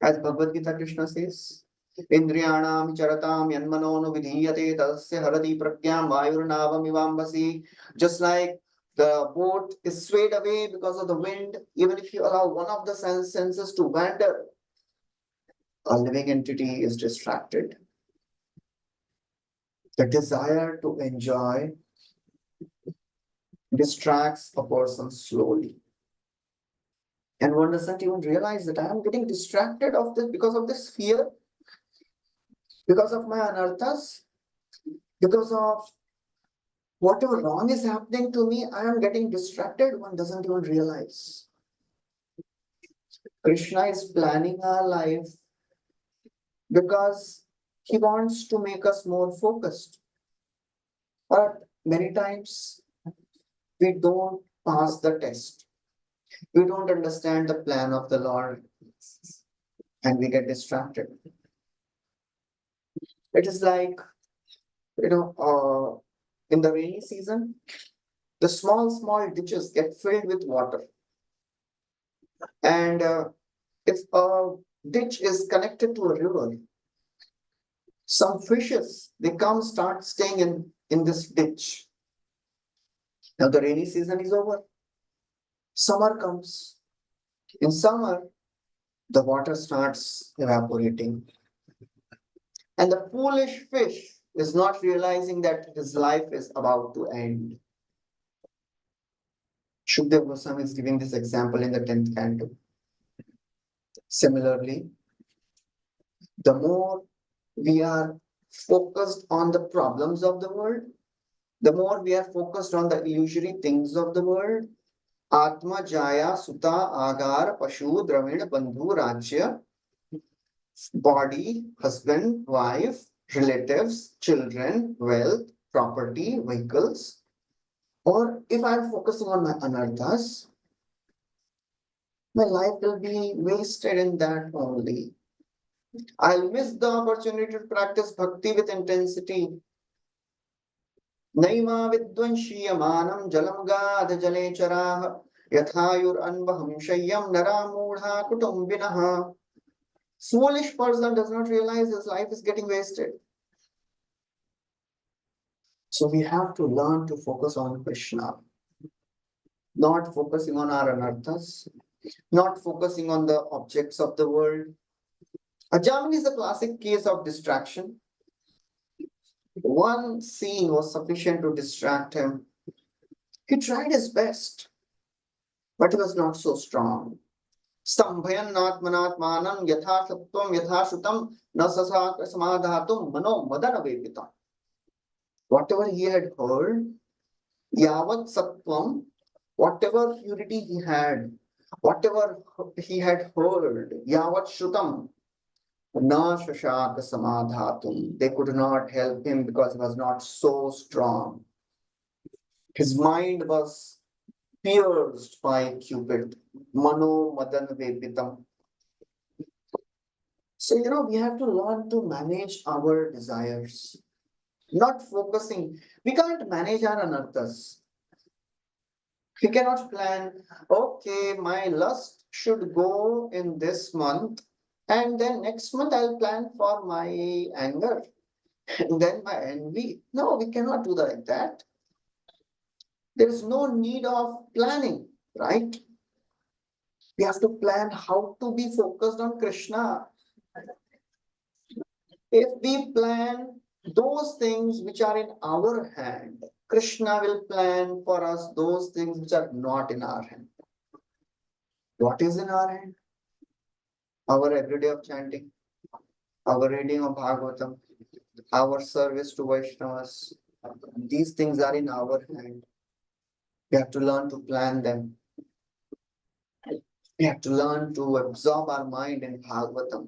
As Bhagavad Gita Krishna says, Indriyanam charatam yanmano vidhiyate tasya harati pragyam vayurnavam ivambasi. Just like the boat is swayed away because of the wind, even if you allow one of the senses to wander, a living entity is distracted. The desire to enjoy distracts a person slowly. And one doesn't even realize that I am getting distracted of this because of this fear, because of my anarthas, because of whatever wrong is happening to me, I am getting distracted. One doesn't even realize. Krishna is planning our life because he wants to make us more focused. But many times we don't pass the test. We don't understand the plan of the Lord and we get distracted. It is like, in the rainy season, the small ditches get filled with water. And if a ditch is connected to a river, some fishes, they start staying in this ditch. Now the rainy season is over. Summer comes. In summer, the water starts evaporating. And the foolish fish is not realizing that his life is about to end. Shukdev Goswami is giving this example in the 10th canto. Similarly, the more we are focused on the problems of the world, the more we are focused on the illusory things of the world, Atma, Jaya, Suta, Agar, Pashu, Dravina, Bandhu, Rajya, body, husband, wife, relatives, children, wealth, property, vehicles. Or if I'm focusing on my anarthas, my life will be wasted in that only. I'll miss the opportunity to practice bhakti with intensity. Naima vidvanshyamanam jalamgad jalecharaha yathayur anvahamshayam naramudha kutumbinaha. Foolish person does not realize his life is getting wasted. So we have to learn to focus on Krishna, not focusing on our anarthas, not focusing on the objects of the world. Ajamil is a classic case of distraction. One scene was sufficient to distract him. He tried his best, but he was not so strong. Stambhayan atmanatmanam yatha sattvam yatha shutam na samadhatum mano madana vepitam. Whatever he had heard, yavat sattvam, whatever purity he had, whatever he had heard, yavat shutam, na shashaka samadhatum. They could not help him because he was not so strong. His mind was pierced by Cupid. Mano madan vepitam. So, we have to learn to manage our desires. Not focusing. We can't manage our anarthas. We cannot plan, okay, my lust should go in this month, and then next month I'll plan for my anger, and then my envy. No, we cannot do like that. There is no need of planning, right? We have to plan how to be focused on Krishna. If we plan those things which are in our hand, Krishna will plan for us those things which are not in our hand. What is in our hand? Our everyday of chanting, our reading of Bhagavatam, our service to Vaishnavas. These things are in our hand. We have to learn to plan them. We have to learn to absorb our mind in Bhagavatam.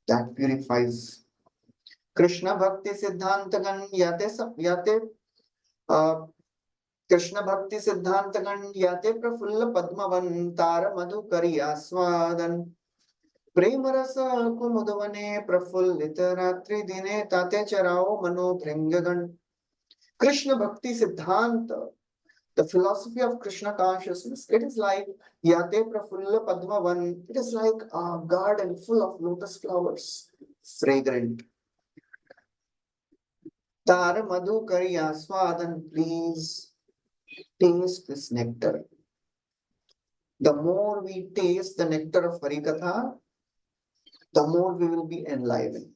That purifies. Krishna Bhakti Siddhantagan yate Krishna Bhakti Siddhantagan yate prafulla padmavan tara madhukari aswadan Premarasa kumudavane prafullita ratri dine tate charao mano bhringagan. Krishna Bhakti Siddhanta, the philosophy of Krishna consciousness, it is like Yate Prafulla Padmavan, it is like a garden full of lotus flowers, fragrant. Tara Madhu Kari Aswadan, please taste this nectar. The more we taste the nectar of Harikatha, the more we will be enlivened.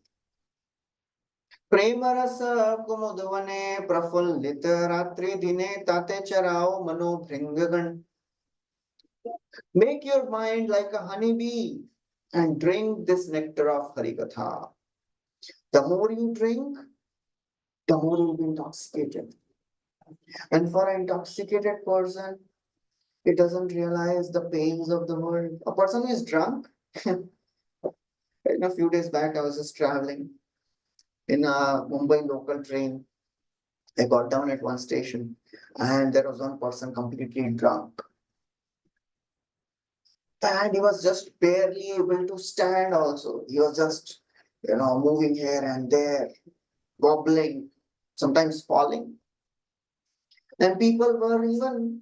Premarasa kumudavane prafullita ratri dine tate charao mano bhringagan. Make your mind like a honeybee and drink this nectar of Harikatha. The more you drink, the more you'll be intoxicated. And for an intoxicated person, it doesn't realize the pains of the world. A person who is drunk, a few days back, I was just traveling in a Mumbai local train. I got down at one station and there was one person completely drunk. And he was just barely able to stand also. He was just, moving here and there, wobbling, sometimes falling. And people were even,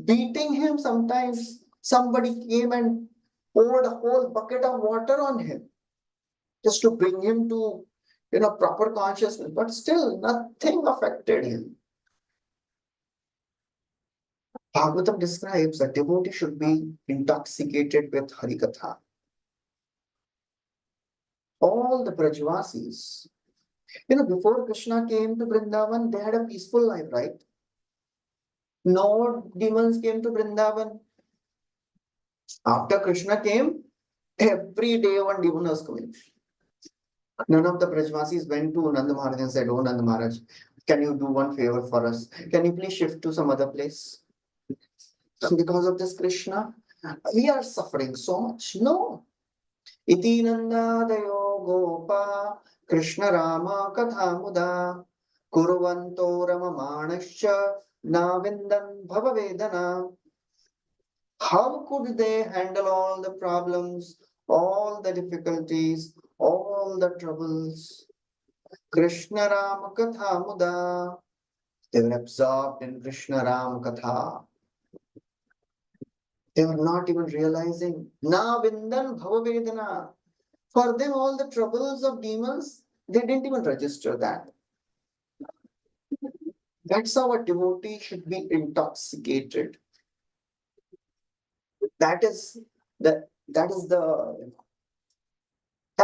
beating him sometimes. Somebody came and poured a whole bucket of water on him just to bring him to, proper consciousness. But still, nothing affected him. Bhagavatam describes that devotee should be intoxicated with Harikatha. All the Brajvasis, before Krishna came to Vrindavan, they had a peaceful life, right? No demons came to Vrindavan. After Krishna came, every day one demon was coming. None of the Brajvasis went to Nanda Maharaj and said, "Oh, Nanda Maharaj, can you do one favor for us? Can you please shift to some other place?" Because of this Krishna, we are suffering so much. No. Iti Nandadayo Gopa Krishna Rama Katha Muda Kurvanto Ramamanascha Navindan Bhavavedana. How could they handle all the problems, all the difficulties, all the troubles? Krishna Rama Katha Muda. They were absorbed in Krishna Rama Katha. They were not even realizing. Na Vindan Bhavavedana. For them, all the troubles of demons, they didn't even register that. That's how a devotee should be intoxicated. That is that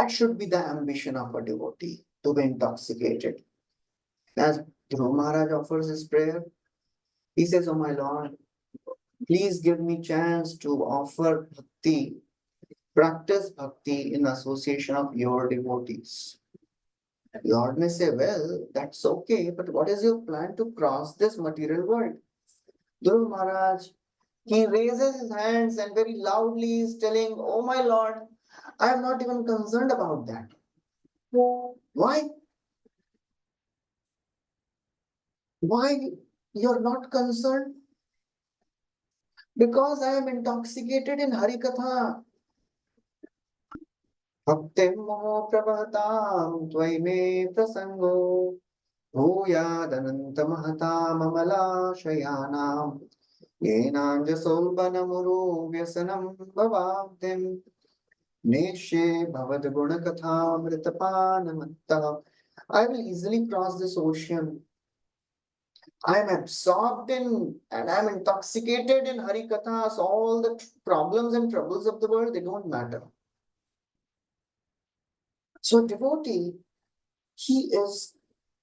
should be the ambition of a devotee, to be intoxicated. As Dhruva Maharaj offers his prayer, he says, "Oh my Lord, please give me chance to offer bhakti, practice bhakti in association of your devotees." Lord may say, "Well, that's okay, but what is your plan to cross this material world?" Dhruva Maharaj, he raises his hands and very loudly is telling, "Oh my Lord, I am not even concerned about that." Why? Why you're not concerned? Because I am intoxicated in Harikatha. Bhaktim moho prabhatam tvaime prasango bhuyadananta mahatam amala shayanam yenanjasolbanamuru vyasanam bhavavdim neshe bhavad gunakatha mritapanamantaha. I will easily cross this ocean. I am absorbed in and I am intoxicated in Harikatha. So all the problems and troubles of the world, they don't matter. So devotee, he is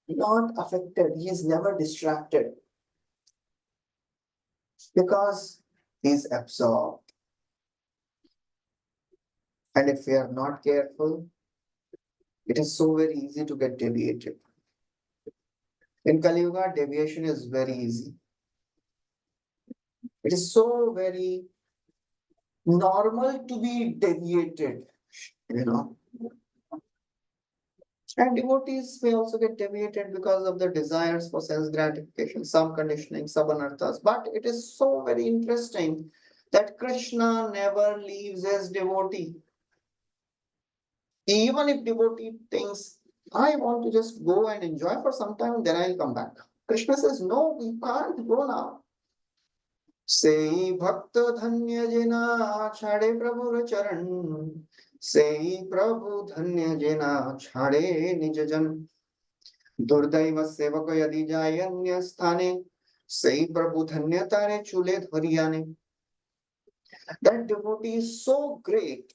not affected. He is never distracted because he is absorbed. And if we are not careful, it is so very easy to get deviated. In Kali Yuga, deviation is very easy. It is so very normal to be deviated, you know. And devotees may also get deviated because of the desires for sense gratification, some conditioning, some anarthas. But it is so very interesting that Krishna never leaves his devotee. Even if devotee thinks, I want to just go and enjoy for some time, then I'll come back. Krishna says, no, we can't go now. Sei bhakta dhanya jena chhade prabhu charan. Sei prabhu dhanya jena chhade nij jan. दुर्दैव सेवक यदि जाय अन्य स्थाने सही प्रभु धन्य तारे चूले धरियाने. That devotee is so great,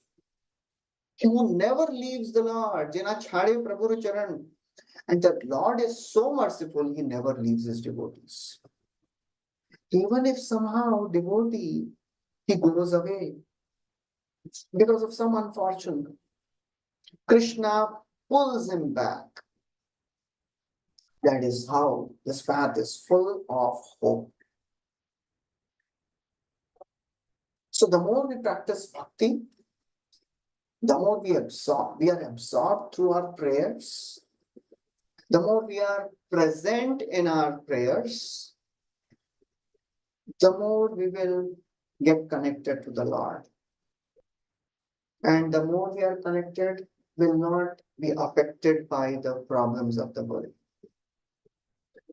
who never leaves the Lord. Jena chhade prabhu charan. And that Lord is so merciful, he never leaves his devotees. Even if somehow devotee, he goes away because of some unfortune, Krishna pulls him back. That is how this path is full of hope. So the more we practice bhakti, the more we are absorbed through our prayers, the more we are present in our prayers, the more we will get connected to the Lord. And the more we are connected, will not be affected by the problems of the world.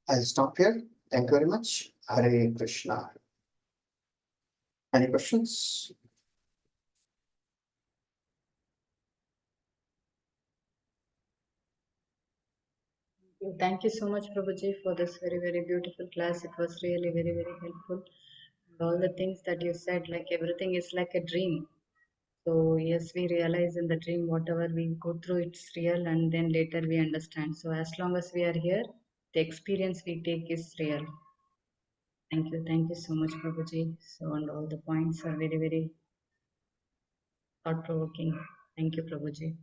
I'll stop here. Thank you very much. Hare Krishna. Any questions? Thank you so much, Prabhuji, for this very, very beautiful class. It was really very, very helpful. And all the things that you said, like everything is like a dream. So yes, we realize in the dream whatever we go through, it's real, and then later we understand. So as long as we are here, the experience we take is real. Thank you so much, Prabhuji. So and all the points are very, very thought-provoking. Thank you, Prabhuji.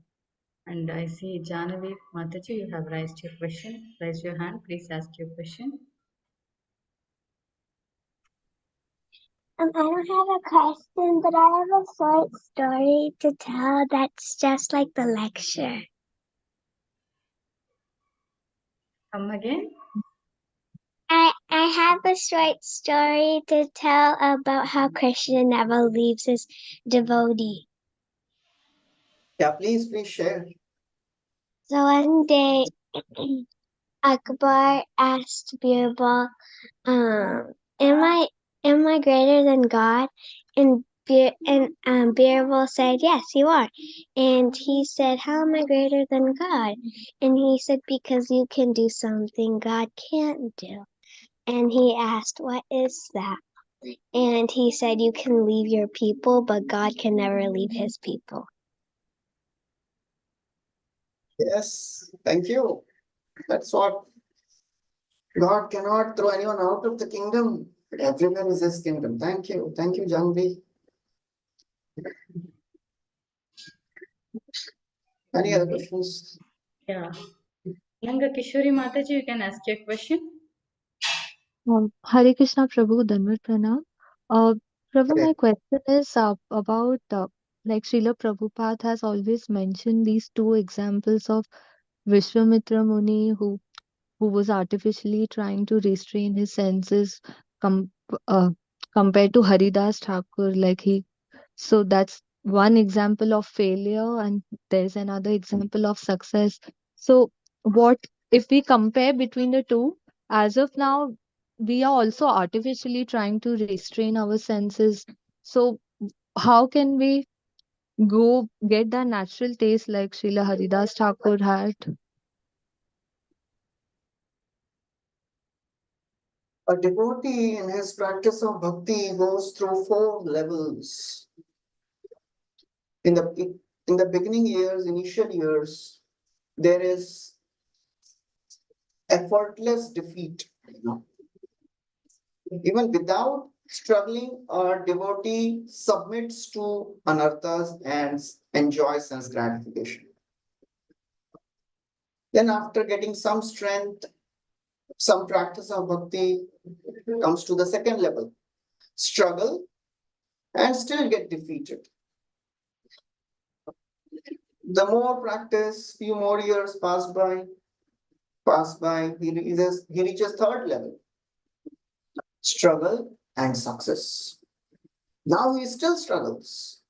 And I see Janavi Mataji, you have raised your question. Raise your hand, please ask your question. I don't have a question, but I have a short story to tell that's just like the lecture. Come again? I have a short story to tell about how Krishna never leaves his devotee. Yeah, please share. So one day, Akbar asked Birbal, am I greater than God? And Birbal said, yes, you are. And he said, how am I greater than God? And he said, because you can do something God can't do. And he asked, what is that? And he said, you can leave your people, but God can never leave his people. Yes, thank you. That's what God cannot throw anyone out of the kingdom. Everyone is his kingdom. Thank you. Thank you, Janvi. Any other questions? Yeah. Nanga Kishori Mataji, you can ask your question. Hare Krishna Prabhu, Dhanvat Pranam. Prabhu, Hare. my question is about like Srila Prabhupada has always mentioned these two examples of Vishwamitra Muni who was artificially trying to restrain his senses com uh, compared to Haridas Thakur, like so that's one example of failure, and there's another example of success. So, what if we compare between the two? As of now, we are also artificially trying to restrain our senses. So, how can we go get that natural taste like Srila Haridas Thakur had? A devotee in his practice of bhakti goes through 4 levels. In the beginning years, initial years, there is effortless defeat. Even without struggling, a devotee submits to anarthas and enjoys sense gratification. Then, after getting some strength, some practice of bhakti comes to the second level, struggle, and still get defeated. The more practice, few more years pass by, he reaches third level, struggle and success. Now he still struggles,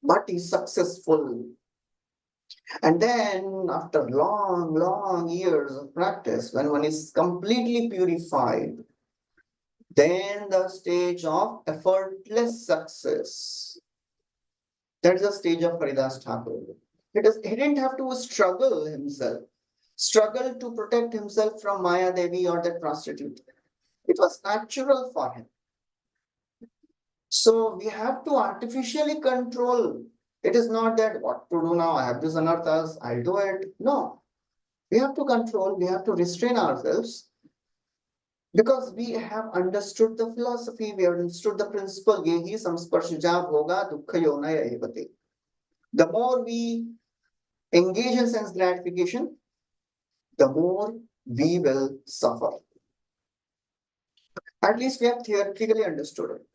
but he's successful. And then after long years of practice, when one is completely purified, then the stage of effortless success. That's the stage of Haridas Thakur. He didn't have to struggle himself, struggle to protect himself from Maya Devi or that prostitute. It was natural for him. So we have to artificially control. It is not that what to do now, I have this anarthas, I'll do it. No, we have to control, we have to restrain ourselves because we have understood the philosophy, we have understood the principle. Yehi samsparshaja bhoga dukkha yonaya evate. The more we engage in sense gratification, the more we will suffer. At least we have theoretically understood it.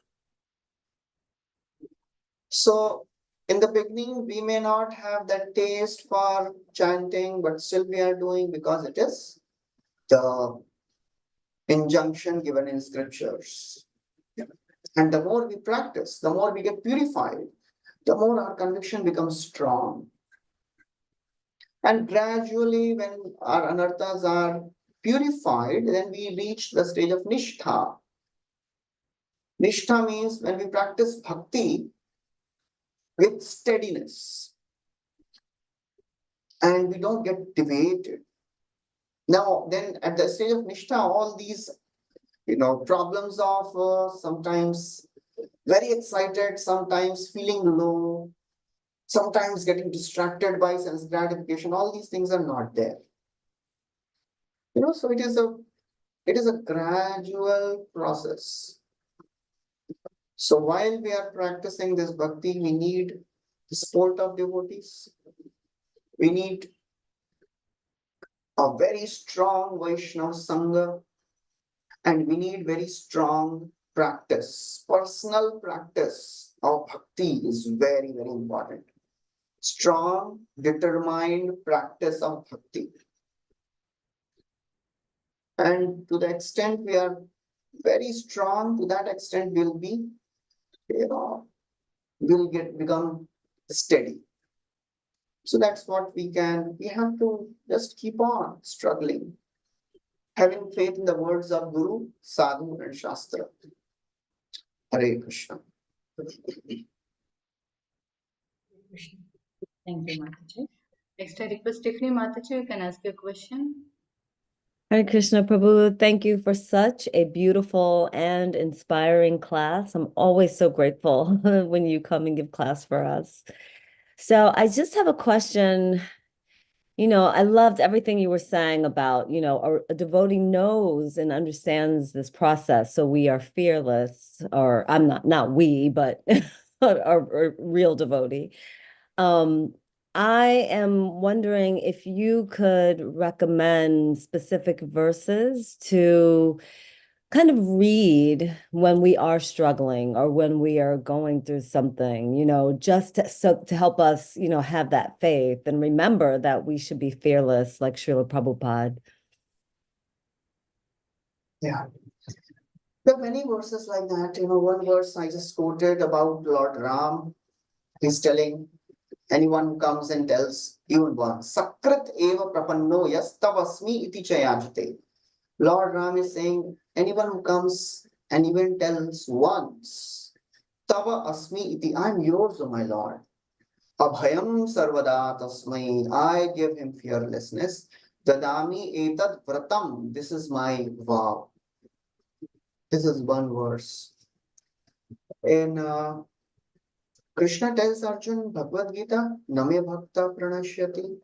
So in the beginning, we may not have that taste for chanting, but still we are doing because it is the injunction given in scriptures. And the more we practice, the more we get purified, the more our conviction becomes strong. And gradually, when our anarthas are purified, then we reach the stage of nishtha. Nishtha means when we practice bhakti with steadiness and we don't get deviated. Now, then at the stage of nishtha, all these problems of sometimes very excited, sometimes feeling low, sometimes getting distracted by sense gratification, all these things are not there. So it is a gradual process. So while we are practicing this bhakti, we need the support of devotees. We need a very strong Vaishnava Sangha, and we need very strong practice. Personal practice of bhakti is very, very important. Strong, determined practice of bhakti. And to the extent we are very strong, to that extent we'll be, become steady. So that's what we have to just keep on struggling, having faith in the words of Guru, Sadhu and Shastra. Hare Krishna. Thank you, Mataji. Next, I request Tiffany Mataji, you can ask your question. Hare Krishna Prabhu, thank you for such a beautiful and inspiring class. I'm always so grateful when you come and give class for us. So I just have a question. I loved everything you were saying about, a devotee knows and understands this process. So we are fearless, or I'm not we, but a real devotee. I am wondering if you could recommend specific verses to kind of read when we are struggling or when we are going through something, just to help us, have that faith and remember that we should be fearless like Srila Prabhupada. Yeah. There are many verses like that. One verse I just quoted about Lord Ram. He's telling anyone who comes and tells even one, Sakrit eva prapanno yastavasmi iti chayajate. Lord Ram is saying, anyone who comes and even tells once, Tava asmi iti, I'm yours, O my Lord. Abhayam sarvada tasmai, I give him fearlessness. Dadami etad vratam, this is my vow. This is one verse. In Krishna tells Arjun, Bhagavad Gita, Name Bhakta Pranashyati.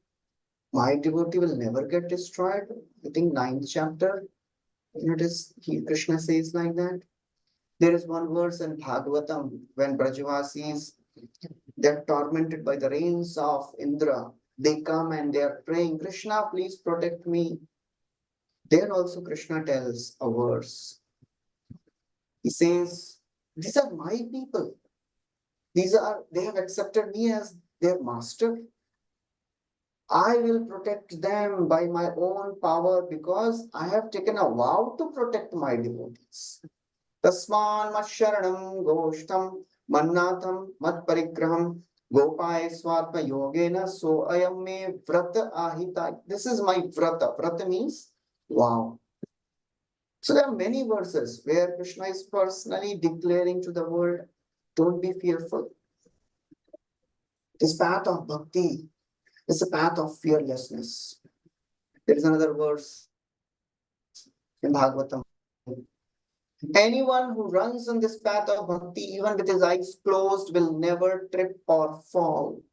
My devotee will never get destroyed. I think 9th chapter. Krishna says like that. There is one verse in Bhagavatam when Brajavasis, they're tormented by the rains of Indra. They come and they are praying, Krishna, please protect me. There also Krishna tells a verse. He says, these are my people. They have accepted me as their master. I will protect them by my own power because I have taken a vow to protect my devotees. Tasman Masharanam Goshtam Mannatham Mat Parigraham Gopaya Swatma Yogena So Ayam Me Vrata Ahita. This is my vrata. Vrata means wow. So there are many verses where Krishna is personally declaring to the world, don't be fearful. This path of bhakti is a path of fearlessness. There is another verse in Bhagavatam. Anyone who runs on this path of bhakti, even with his eyes closed, will never trip or fall.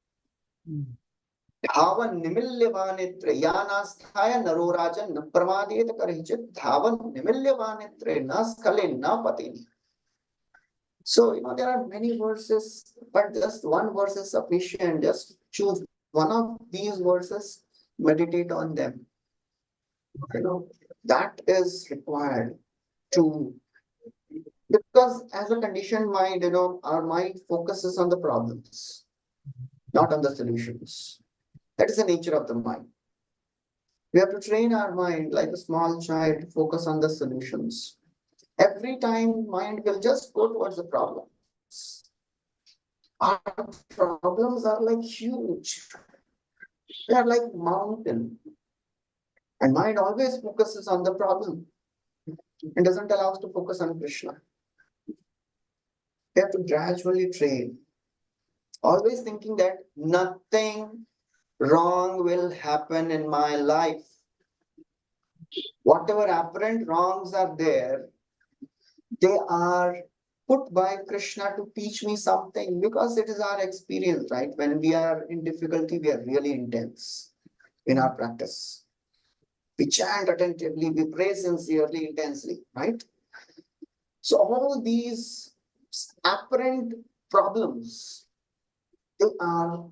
Dhavan nimilyavanitra yanasthaya narorajan na pramadeta karhichit dhavan nimilyavanitra na skale na patini. So, there are many verses, but just one verse is sufficient. Just choose one of these verses, meditate on them. That is required to, because as a conditioned mind, our mind focuses on the problems, not on the solutions. That is the nature of the mind. We have to train our mind like a small child to focus on the solutions. Every time mind will just go towards the problems. Our problems are like huge. They are like mountain. And mind always focuses on the problem. It doesn't allow us to focus on Krishna. We have to gradually train. Always thinking that nothing wrong will happen in my life. Whatever apparent wrongs are there, they are put by Krishna to teach me something, because it is our experience, right? When we are in difficulty, we are really intense in our practice. We chant attentively, we pray sincerely, intensely, right? So all these apparent problems, they are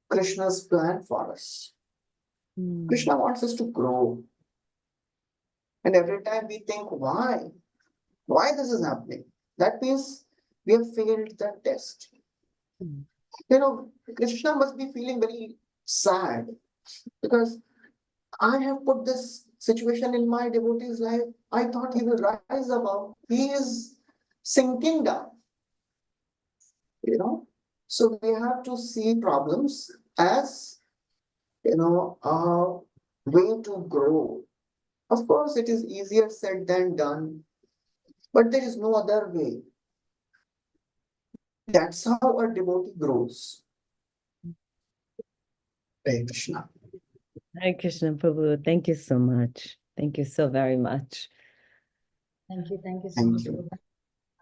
Krishna's plan for us. Krishna wants us to grow. And every time we think, why this is happening? That means we have failed the test. Krishna must be feeling very sad, because I have put this situation in my devotee's life. I thought he will rise above. He is sinking down. So we have to see problems as, a way to grow. Of course, it is easier said than done, but there is no other way. That's how a devotee grows. Hare Krishna. Hare Krishna, Prabhu. Thank you so much. Thank you so very much. Thank you so Thank much, you. Prabhu.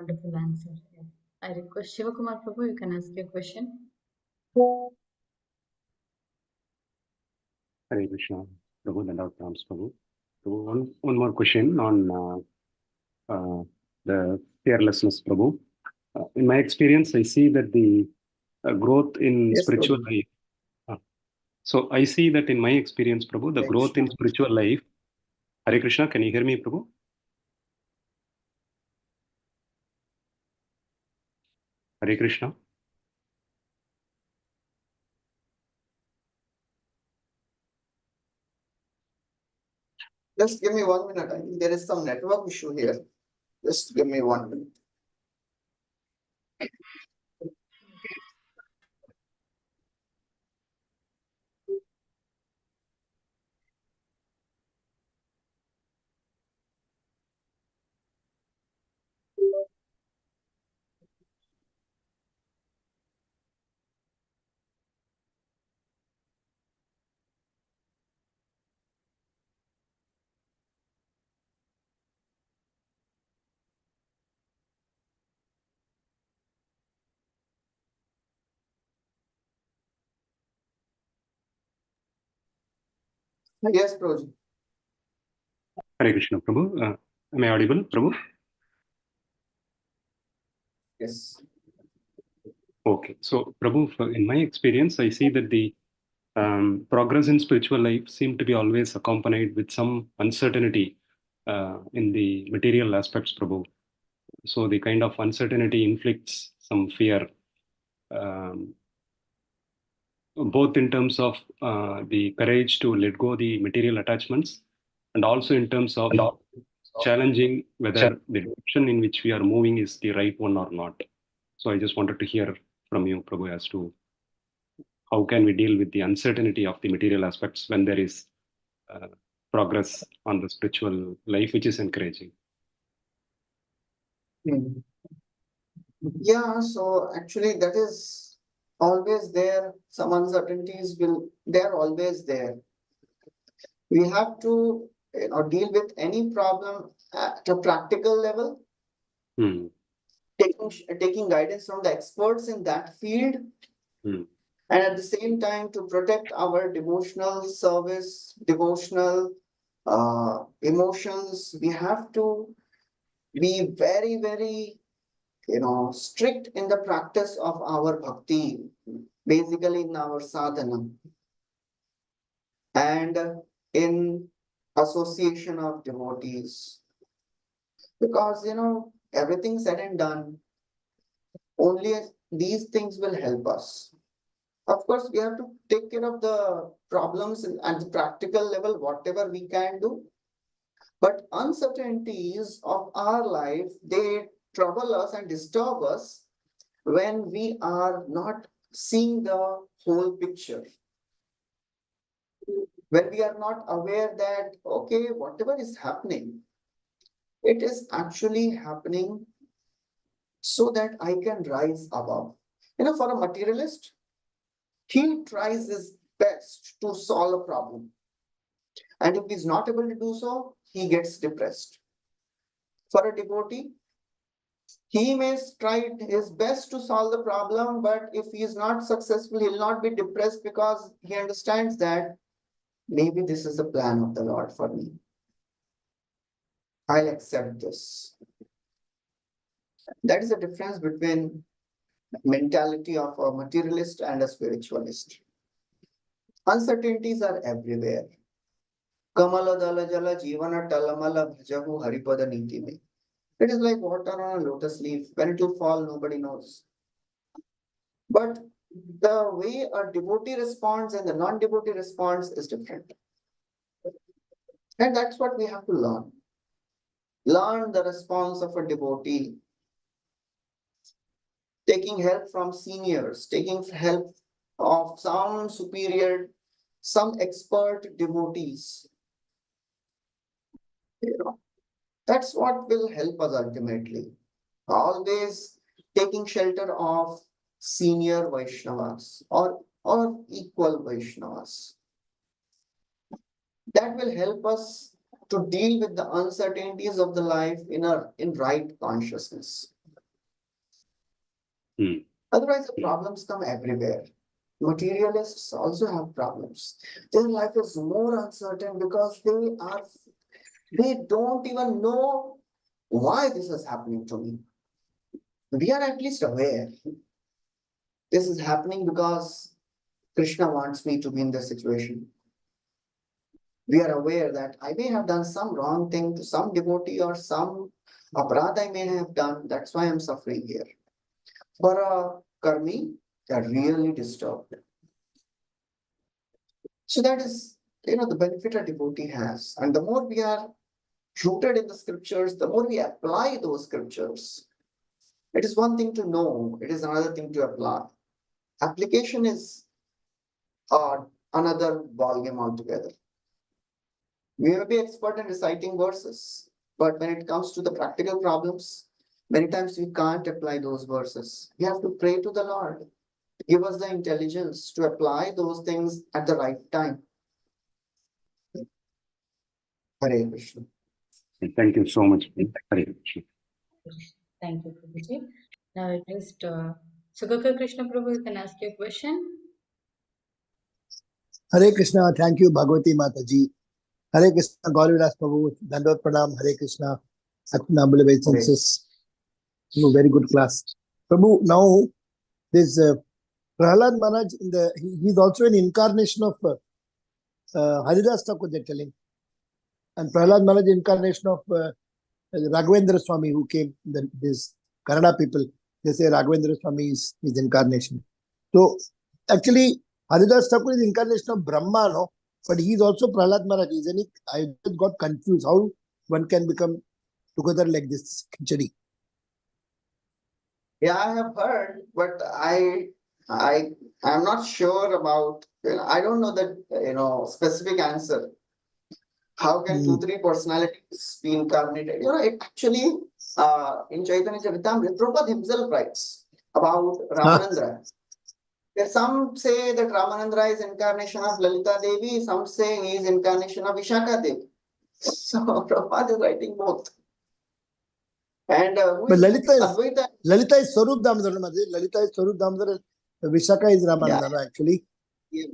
Wonderful answer. Yeah. I request Shivakumar Prabhu, you can ask your question. Hare Krishna, Prabhu, Dandavats Prabhu. So one more question on the fearlessness, Prabhu. In my experience, I see that the growth in Yes, spiritual Prabhu. life. So I see that in my experience, Prabhu, the Hare growth in Krishna. spiritual life. Hare Krishna, can you hear me, Prabhu? Hare Krishna. Just give me 1 minute. I think there is some network issue here. Just give me 1 minute. Yes, Prabhu. Hare Krishna, Prabhu. Am I audible, Prabhu? Yes. Okay. So, Prabhu, in my experience, I see that the progress in spiritual life seem to be always accompanied with some uncertainty in the material aspects, Prabhu. So the kind of uncertainty inflicts some fear um, both in terms of the courage to let go the material attachments, and also in terms of challenging whether the direction in which we are moving is the right one or not. So I just wanted to hear from you, Prabhu, as to how can we deal with the uncertainty of the material aspects when there is progress on the spiritual life, which is encouraging. Yeah, so actually that is always there. Some uncertainties they're always there. We have to deal with any problem at a practical level, taking guidance from the experts in that field, and at the same time to protect our devotional service, devotional emotions. We have to be very, very strict in the practice of our bhakti, basically in our sadhana, and in association of devotees. Because everything said and done, only these things will help us. Of course, we have to take care of the problems at the practical level, whatever we can do. But uncertainties of our life, they trouble us and disturb us when we are not seeing the whole picture. When we are not aware that, okay, whatever is happening, it is actually happening so that I can rise above. For a materialist, he tries his best to solve a problem. And if he's not able to do so, he gets depressed. For a devotee, he may try his best to solve the problem, but if he is not successful, he'll not be depressed because he understands that maybe this is the plan of the Lord for me. I'll accept this. That is the difference between mentality of a materialist and a spiritualist. Uncertainties are everywhere. Kamala dala jala jivana talamala bhajahu haripada niti me. It is like water on a lotus leaf. When it will fall, nobody knows. But the way a devotee responds and the non-devotee responds is different. And that's what we have to learn. Learn the response of a devotee. Taking help from seniors, taking help of some superior, some expert devotees. That's what will help us ultimately. Always taking shelter of senior Vaishnavas or equal Vaishnavas. That will help us to deal with the uncertainties of the life in right consciousness. Otherwise, the problems come everywhere. Materialists also have problems. Their life is more uncertain because they don't even know why this is happening to me. We are at least aware. This is happening because Krishna wants me to be in this situation. We are aware that I may have done some wrong thing to some devotee or some aparadha I may have done. That's why I'm suffering here. For a karmi, they are really disturbed. So that is, the benefit a devotee has. And the more we are rooted in the scriptures, the more we apply those scriptures. It is one thing to know, it is another thing to apply. Application is another ballgame altogether. We may be expert in reciting verses, but when it comes to the practical problems, many times we can't apply those verses. We have to pray to the Lord to give us the intelligence to apply those things at the right time. Hare Krishna. Thank you so much. Hare Krishna. Thank you, Prabhuji. Now it is Sugata Krishna Prabhu, you can ask your question. Hare Krishna, thank you, Bhagavati Mataji. Hare Krishna, Gaur Vilas Prabhu, Dandot Pranam, Hare Krishna, Atmanabula Vaisenses. Very good class. Prabhu, now this Prahlad Maharaj, he's also an incarnation of Haridas Thakur, they're telling. And Prahlad Maharaj incarnation of Raghavendra Swami, who came, these Kannada people. They say Raghavendra Swami is his incarnation. So actually, Haridas Thakur is incarnation of Brahma, no? But he is also Prahlad Maharaj, isn't he? I just got confused how one can become together like this Khichdi. Yeah, I have heard, but I'm not sure about, I don't know that, specific answer. How can two, three personalities be incarnated? It actually, in Chaitanya Charitamrita, Prabhupada himself writes about Ramanandra. Some say that Ramanandra is incarnation of Lalita Devi, some say he is incarnation of Vishaka Devi. So Prabhupada is writing both. And who But is Lalita Advaita? is Swarup Damodar. Lalita is Swarup Damodar. Vishaka is Ramananda, actually. Yeah.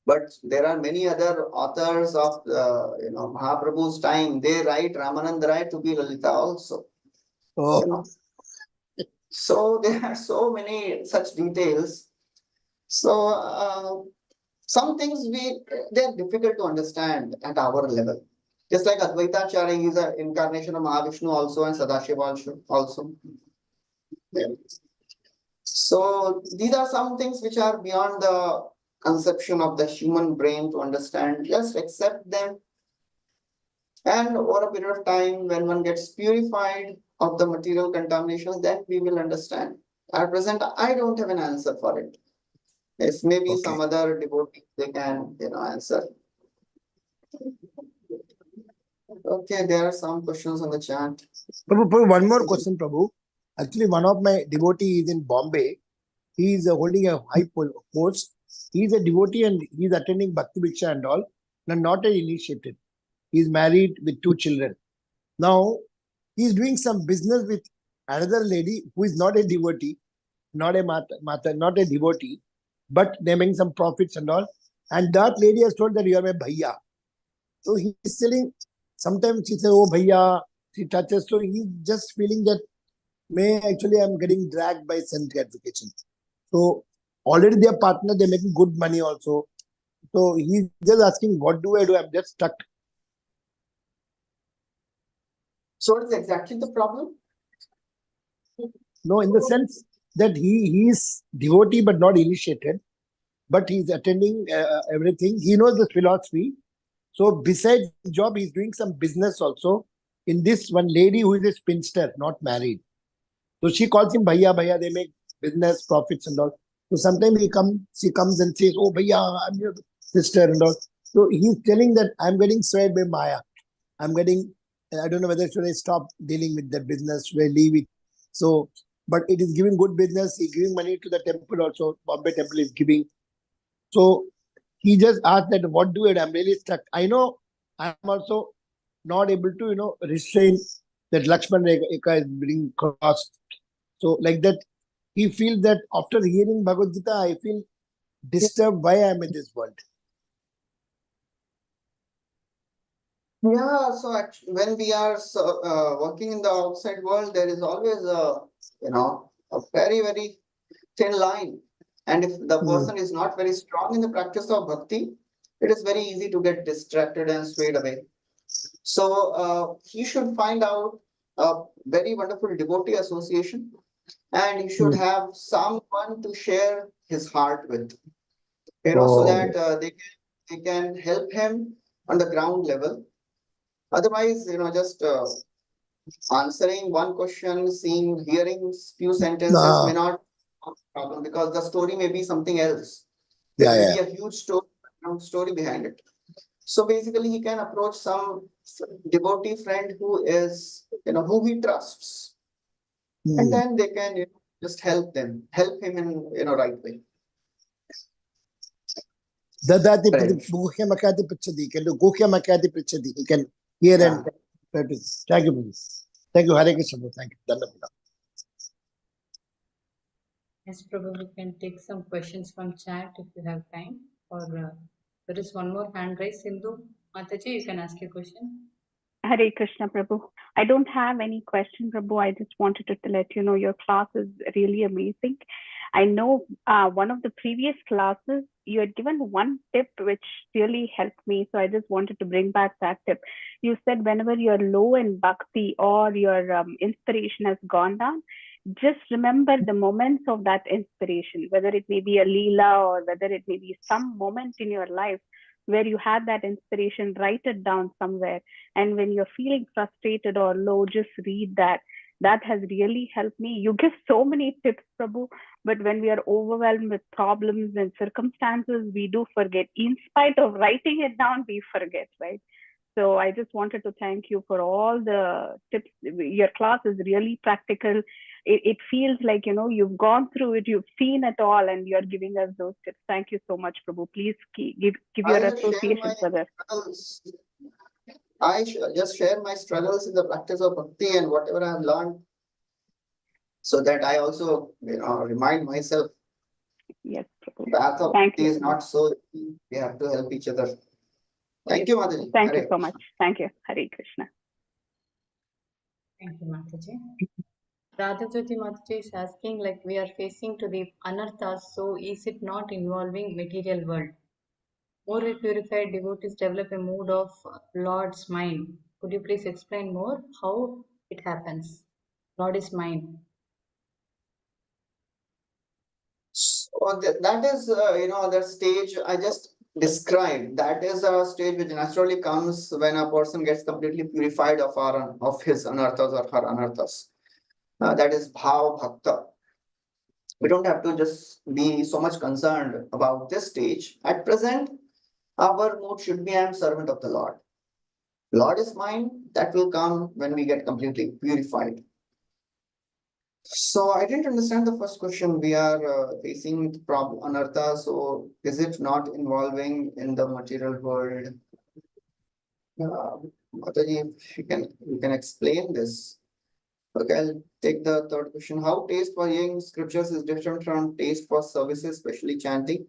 But there are many other authors of Mahaprabhu's time. They write Ramanandra to be Lalita also. Oh. So there are so many such details. So some things they're difficult to understand at our level. Just like Advaita Acharya, he is an incarnation of Mahavishnu also and Sadashiva also. Yeah. So these are some things which are beyond the conception of the human brain to understand. Just accept them. And over a period of time, when one gets purified of the material contaminations, then we will understand. At present, I don't have an answer for it. If maybe some other devotee, they can, answer. Okay, there are some questions on the chat. Prabhu, one more question, Prabhu. Actually, one of my devotees is in Bombay. He is holding a high post. He is a devotee and he is attending Bhakti Bhiksha and all, and not an initiated. He is married with 2 children. Now, he is doing some business with another lady who is not a devotee, not a mata, not a devotee, but they're making some profits and all. And that lady has told that you are my bhaiya. So he is telling, sometimes she says, oh bhaiya, she touches. So he's just feeling that, actually I'm getting dragged by sense gratification. So already their partner, they're making good money also. So he's just asking, what do I do? I'm just stuck. So what is exactly the problem? No, in the sense that he is devotee but not initiated, but he's attending everything. He knows the philosophy. So besides his job, he's doing some business also. In this one lady who is a spinster, not married. So she calls him bhaiya, bhaiya. They make business profits and all. So sometimes she comes and says, oh bhaiya, I'm your sister and all. So he's telling that I'm getting swayed by Maya. I don't know whether should I stop dealing with that business, should I leave it? So, but it is giving good business. He's giving money to the temple also. Bombay temple is giving. So he just asked that, what do I do? I'm really stuck. I know I'm also not able to, restrain that Lakshman Rekha is being crossed. So like that, he feels that after hearing Bhagavad Gita, I feel disturbed why I'm in this world. Yeah, so actually, when we are working in the outside world, there is always a very, very thin line. And if the person is not very strong in the practice of bhakti, it is very easy to get distracted and swayed away. So he should find out a very wonderful devotee association, and he should have someone to share his heart with, so that they can help him on the ground level. Otherwise, just answering one question, hearing few sentences may not be a problem, because the story may be something else. There may be a huge story behind it. So basically, he can approach some devotee friend who is, who he trusts, and then they can just help him in right way. Dadati Guhya Makati Prichadi. He can do Guhya Makati Prichadi. He can hear and practice. Thank you, Prabhu. Thank you, Hare Krishna. Thank you. Dandapata. Yes, Prabhu, we can take some questions from chat if you have time. Or there is one more hand raised. Sindhu Mataji, you can ask your question. Hare Krishna, Prabhu. I don't have any question, Prabhu. I just wanted to let you know your class is really amazing. I know one of the previous classes, you had given one tip which really helped me. So I just wanted to bring back that tip. You said whenever you're low in bhakti or your inspiration has gone down, just remember the moments of that inspiration, whether it may be a Leela or whether it may be some moment in your life where you had that inspiration, write it down somewhere. And when you're feeling frustrated or low, just read that. That has really helped me. You give so many tips, Prabhu, but when we are overwhelmed with problems and circumstances, we do forget. In spite of writing it down, we forget, right? So I just wanted to thank you for all the tips. Your class is really practical. It feels like, you've gone through it, you've seen it all, and you're giving us those tips. Thank you so much, Prabhu. Please give your I just share association my for this. struggles. Just share my struggles in the practice of bhakti and whatever I have learned, so that I also, remind myself Yes, Prabhu. path of Thank bhakti you is so not much. so easy. We have to help each other. Thank you, Mataji. Thank you Hare so much. Thank you. Hare Krishna. Thank you, Mataji. Radhajyoti Mataji is asking, like, we are facing to the anarthas, so is it not involving material world? More purified devotees develop a mood of Lord's mind. Could you please explain more how it happens? Lord is mind. So that is, the stage I just described. That is a stage which naturally comes when a person gets completely purified of his anarthas or her anarthas. That is bhav bhakta. We don't have to just be so much concerned about this stage. At present, our mood should be, I am servant of the Lord. Lord is mine. That will come when we get completely purified. So I didn't understand the first question. We are facing anartha. So is it not involving in the material world? Mataji, if you can explain this. Okay, I'll take the third question. How taste for hearing scriptures is different from taste for services, especially chanting?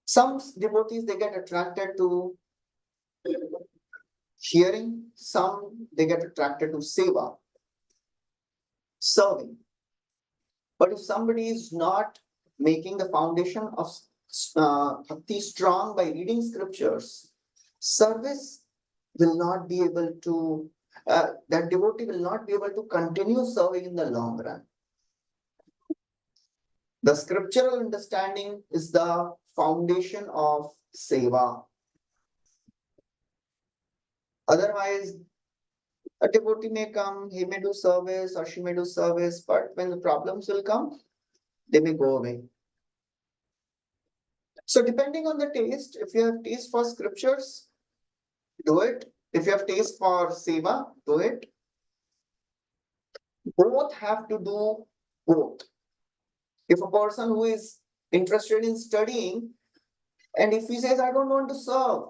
Some devotees, they get attracted to hearing, some they get attracted to seva, serving. But if somebody is not making the foundation of bhakti strong by reading scriptures, service will not be able to, that devotee will not be able to continue serving in the long run. The scriptural understanding is the foundation of seva. Otherwise, a devotee may come, he may do service or she may do service, but when the problems will come, they may go away. So depending on the taste, if you have taste for scriptures, do it. If you have taste for seva, do it. Both have to do both. If a person who is interested in studying, and if he says, I don't want to serve,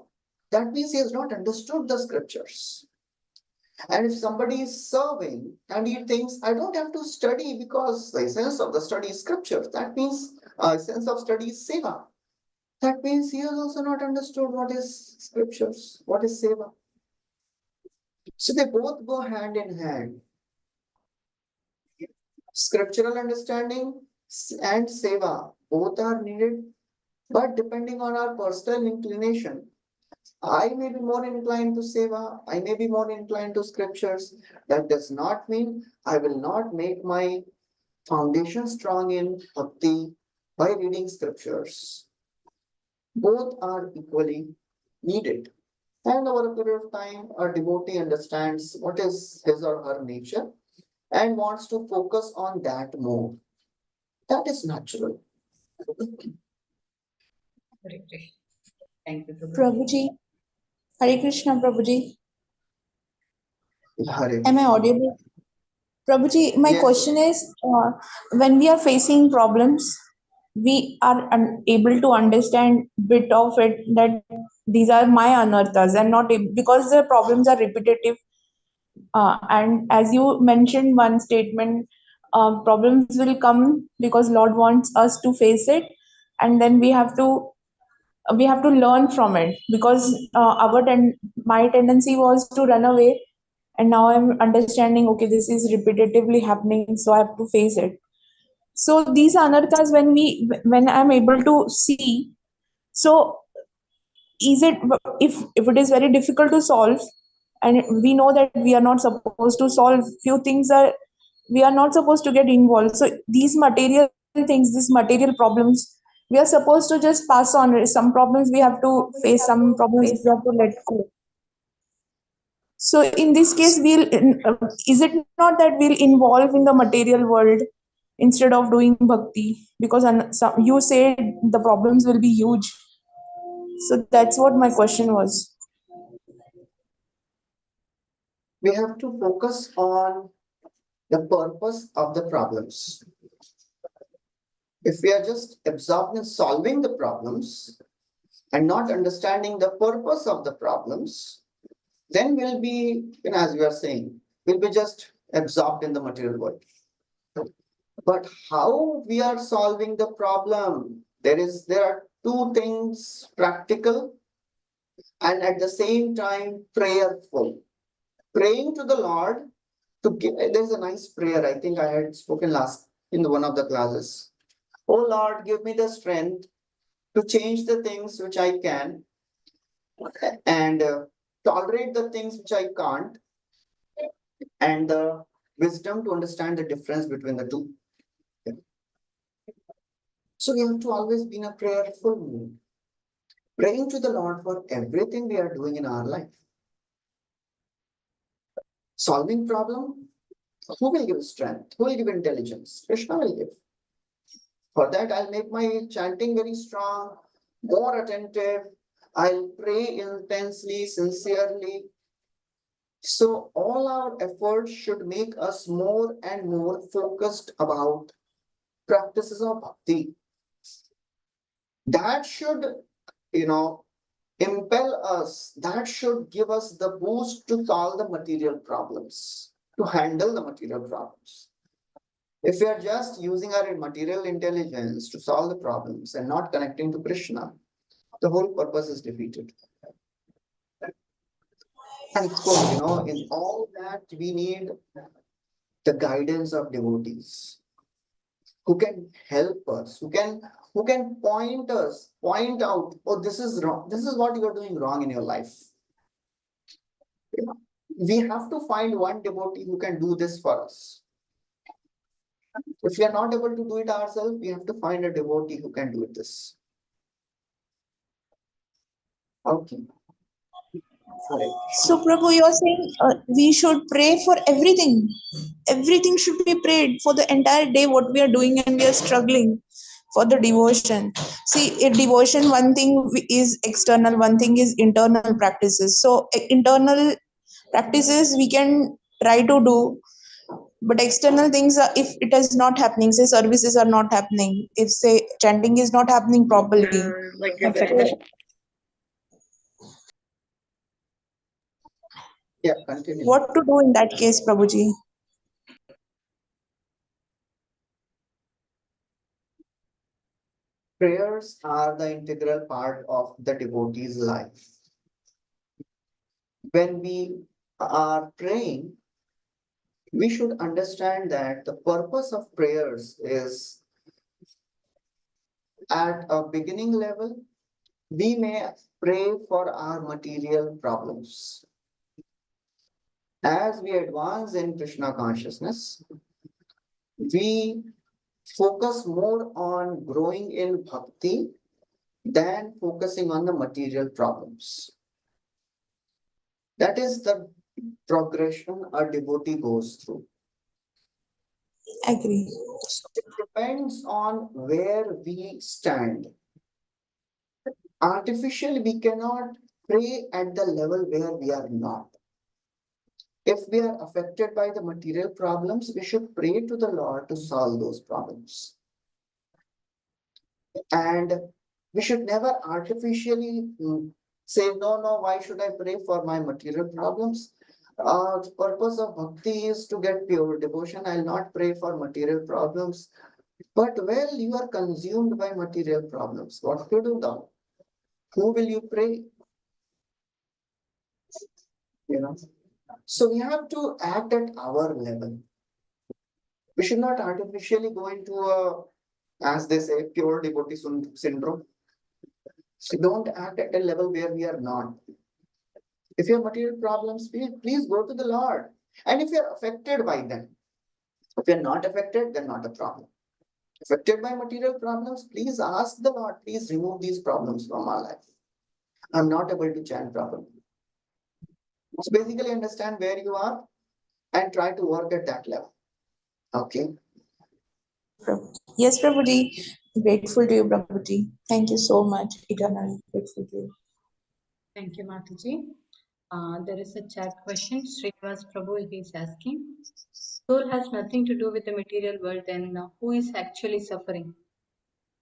that means he has not understood the scriptures. And if somebody is serving and he thinks, I don't have to study because the essence of the study is scripture, that means essence of study is seva. That means he has also not understood what is scriptures, what is seva. So they both go hand in hand. Scriptural understanding and seva, both are needed, but depending on our personal inclination. I may be more inclined to seva, I may be more inclined to scriptures. That does not mean I will not make my foundation strong in bhakti by reading scriptures. Both are equally needed. And over a period of time, a devotee understands what is his or her nature and wants to focus on that more. That is natural. Hare Krishna. Thank you, Prabhu. Prabhuji, Hare Krishna, Prabhuji. Hare Am I Krishna. audible? Prabhuji, my Yes. question is, when we are facing problems, we are unable to understand bit of it that these are my anarthas and not because the problems are repetitive. And as you mentioned one statement, problems will come because Lord wants us to face it, and then we have to learn from it because my tendency was to run away, and now I'm understanding, okay, this is repetitively happening, so I have to face it. So these anarthas, when I'm able to see, so is it, if it is very difficult to solve, and we know that we are not supposed to solve few things, are we are not supposed to get involved. So these material things, these material problems, we are supposed to just pass on. Some problems we have to face, some problems we have to let go. So in this case, is it not that we'll involve in the material world instead of doing bhakti? Because you said the problems will be huge. So that's what my question was. We have to focus on the purpose of the problems. If we are just absorbed in solving the problems and not understanding the purpose of the problems, then we'll be, as we are saying, we'll be just absorbed in the material world. But how we are solving the problem? There are two things: practical and at the same time prayerful. Praying to the Lord to give. There's a nice prayer. I think I had spoken last in one of the classes. Oh Lord, give me the strength to change the things which I can, and tolerate the things which I can't, and the wisdom to understand the difference between the two. So we have to always be in a prayerful mood, praying to the Lord for everything we are doing in our life. Solving problem, who will give strength? Who will give intelligence? Krishna will give. For that, I'll make my chanting very strong, more attentive. I'll pray intensely, sincerely. So all our efforts should make us more and more focused about practices of bhakti. That should, impel us, that should give us the boost to solve the material problems, to handle the material problems. If we are just using our material intelligence to solve the problems and not connecting to Krishna, the whole purpose is defeated. And of course, in all that we need the guidance of devotees who can help us, who can point out, oh, this is wrong. This is what you are doing wrong in your life. We have to find one devotee who can do this for us. If we are not able to do it ourselves, we have to find a devotee who can do this. Okay. So Prabhu, you're saying we should pray for everything. Everything should be prayed for the entire day, what we are doing, and we are struggling for the devotion. See, in devotion, one thing is external, one thing is internal practices. So internal practices we can try to do, but external things are, if it is not happening, say services are not happening, if say chanting is not happening properly, Yeah, continue. what to do in that case, Prabhuji? Prayers are the integral part of the devotee's life. When we are praying, we should understand that the purpose of prayers is at a beginning level, we may pray for our material problems. As we advance in Krishna consciousness, we focus more on growing in bhakti than focusing on the material problems. That is the progression a devotee goes through. Agree. So it depends on where we stand. Artificially, we cannot pray at the level where we are not. If we are affected by the material problems, we should pray to the Lord to solve those problems. And we should never artificially say, no, why should I pray for my material problems? The purpose of bhakti is to get pure devotion. I'll not pray for material problems. But well, you are consumed by material problems. What to do now? Who will you pray? So we have to act at our level. We should not artificially go into a, as they say, pure devotee syndrome. So don't act at a level where we are not. If you have material problems, please go to the Lord. And if you're affected by them, if you're not affected, then not a problem. Affected by material problems, please ask the Lord, please remove these problems from our life. I'm not able to chant properly. So basically understand where you are and try to work at that level. Okay. Yes, Prabhuji. Grateful to you, Prabhuji. Thank you so much. Eternally grateful to you. Thank you, Mataji. There is a chat question. Srinivas Prabhu is asking, soul has nothing to do with the material world, then who is actually suffering?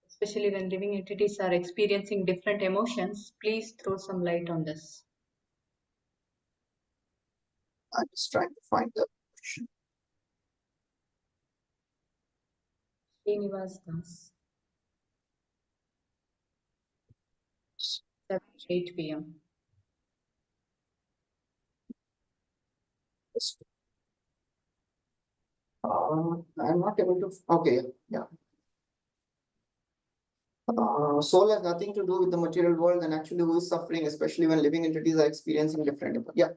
Especially when living entities are experiencing different emotions, please throw some light on this. I'm just trying to find the question. Srinivas Das. 7-8 p.m. I'm not able to. Okay, yeah. Soul has nothing to do with the material world, and actually who is suffering, especially when living entities are experiencing different. Yeah.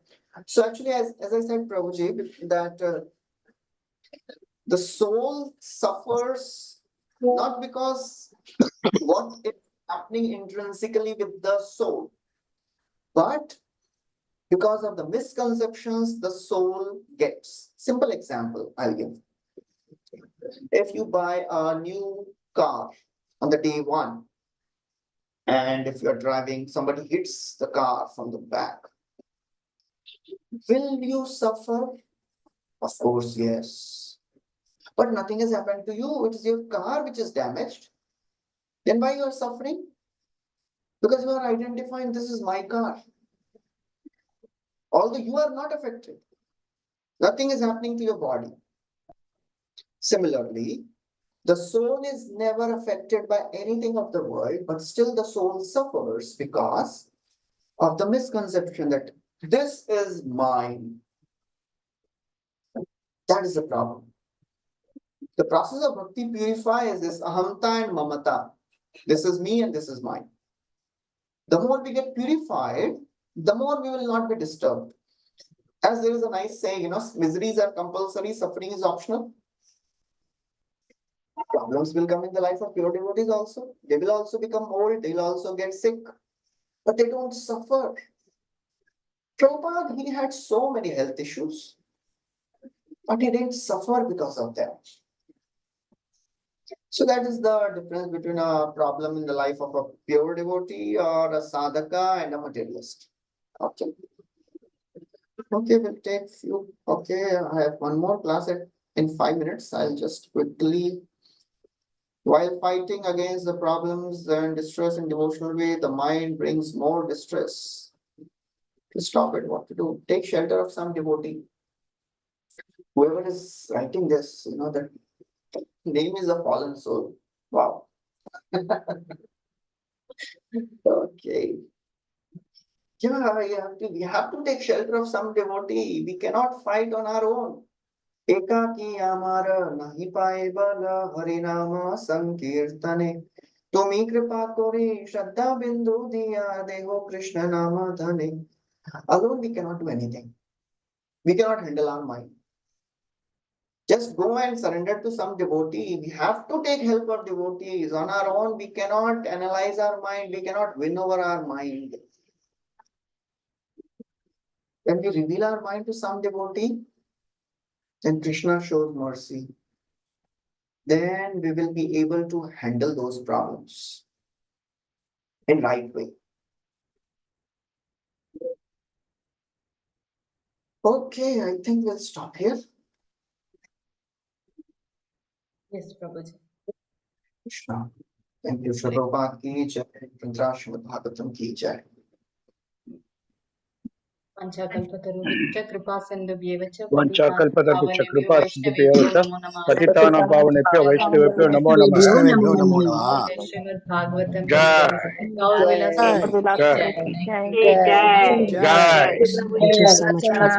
So actually, as I said, Prabhuji, that the soul suffers not because what is happening intrinsically with the soul, but because of the misconceptions the soul gets. Simple example I'll give. If you buy a new car on the day one, and if you're driving, somebody hits the car from the back, will you suffer? Of course, yes. But nothing has happened to you. It is your car which is damaged. Then why you are suffering? Because you are identifying this is my car. Although you are not affected. Nothing is happening to your body. Similarly, the soul is never affected by anything of the world, but still the soul suffers because of the misconception that this is mine. That is the problem. The process of bhakti purifies this ahamta and mamata. This is me and this is mine. The more we get purified, the more we will not be disturbed. As there is a nice saying, miseries are compulsory, suffering is optional. Problems will come in the life of pure devotees also. They will also become old, they will also get sick, but they don't suffer. Prabhupada, he had so many health issues, but he didn't suffer because of them. So that is the difference between a problem in the life of a pure devotee or a sadhaka and a materialist. Okay. Okay, we'll take few. Okay, I have one more class in 5 minutes. I'll just quickly. While fighting against the problems and distress in devotional way, the mind brings more distress. To stop it, what to do? Take shelter of some devotee. Whoever is writing this, that name is a fallen soul. Wow. Okay. Yeah, we have to take shelter of some devotee. We cannot fight on our own. Ekaki amara nahi pae bala harinama sankirtane. Tumi kripa kori shraddha bindu diya deho Krishna nama dhane. Alone we cannot do anything. We cannot handle our mind. Just go and surrender to some devotee. We have to take help of devotees. On our own, we cannot analyze our mind. We cannot win over our mind. When we reveal our mind to some devotee, then Krishna shows mercy. Then we will be able to handle those problems in right way. Okay, I think we'll stop here. Yes, Prabhuji. Krishna. Thank you, Prabhupada ki jai. Srimad Bhagavatam ki jai. Panchakalpatarubhya kripa sindhubhyev cha patitanam Vanchakalpatarubhya pavanebhyo kripa vaishnavebhyo sindhubhyev cha namo namaha. patitanam pavanebhyo vaishnavebhyo namo namaha. Vaishnavebhyo namo namaha. Jai Srimad Bhagavatam ki Jai. jai. Gaur Vilas Jai. Prabhu ki Jai. jai. Jai. Thank you. Jai. Jai. Thank you so much, Prabhuji.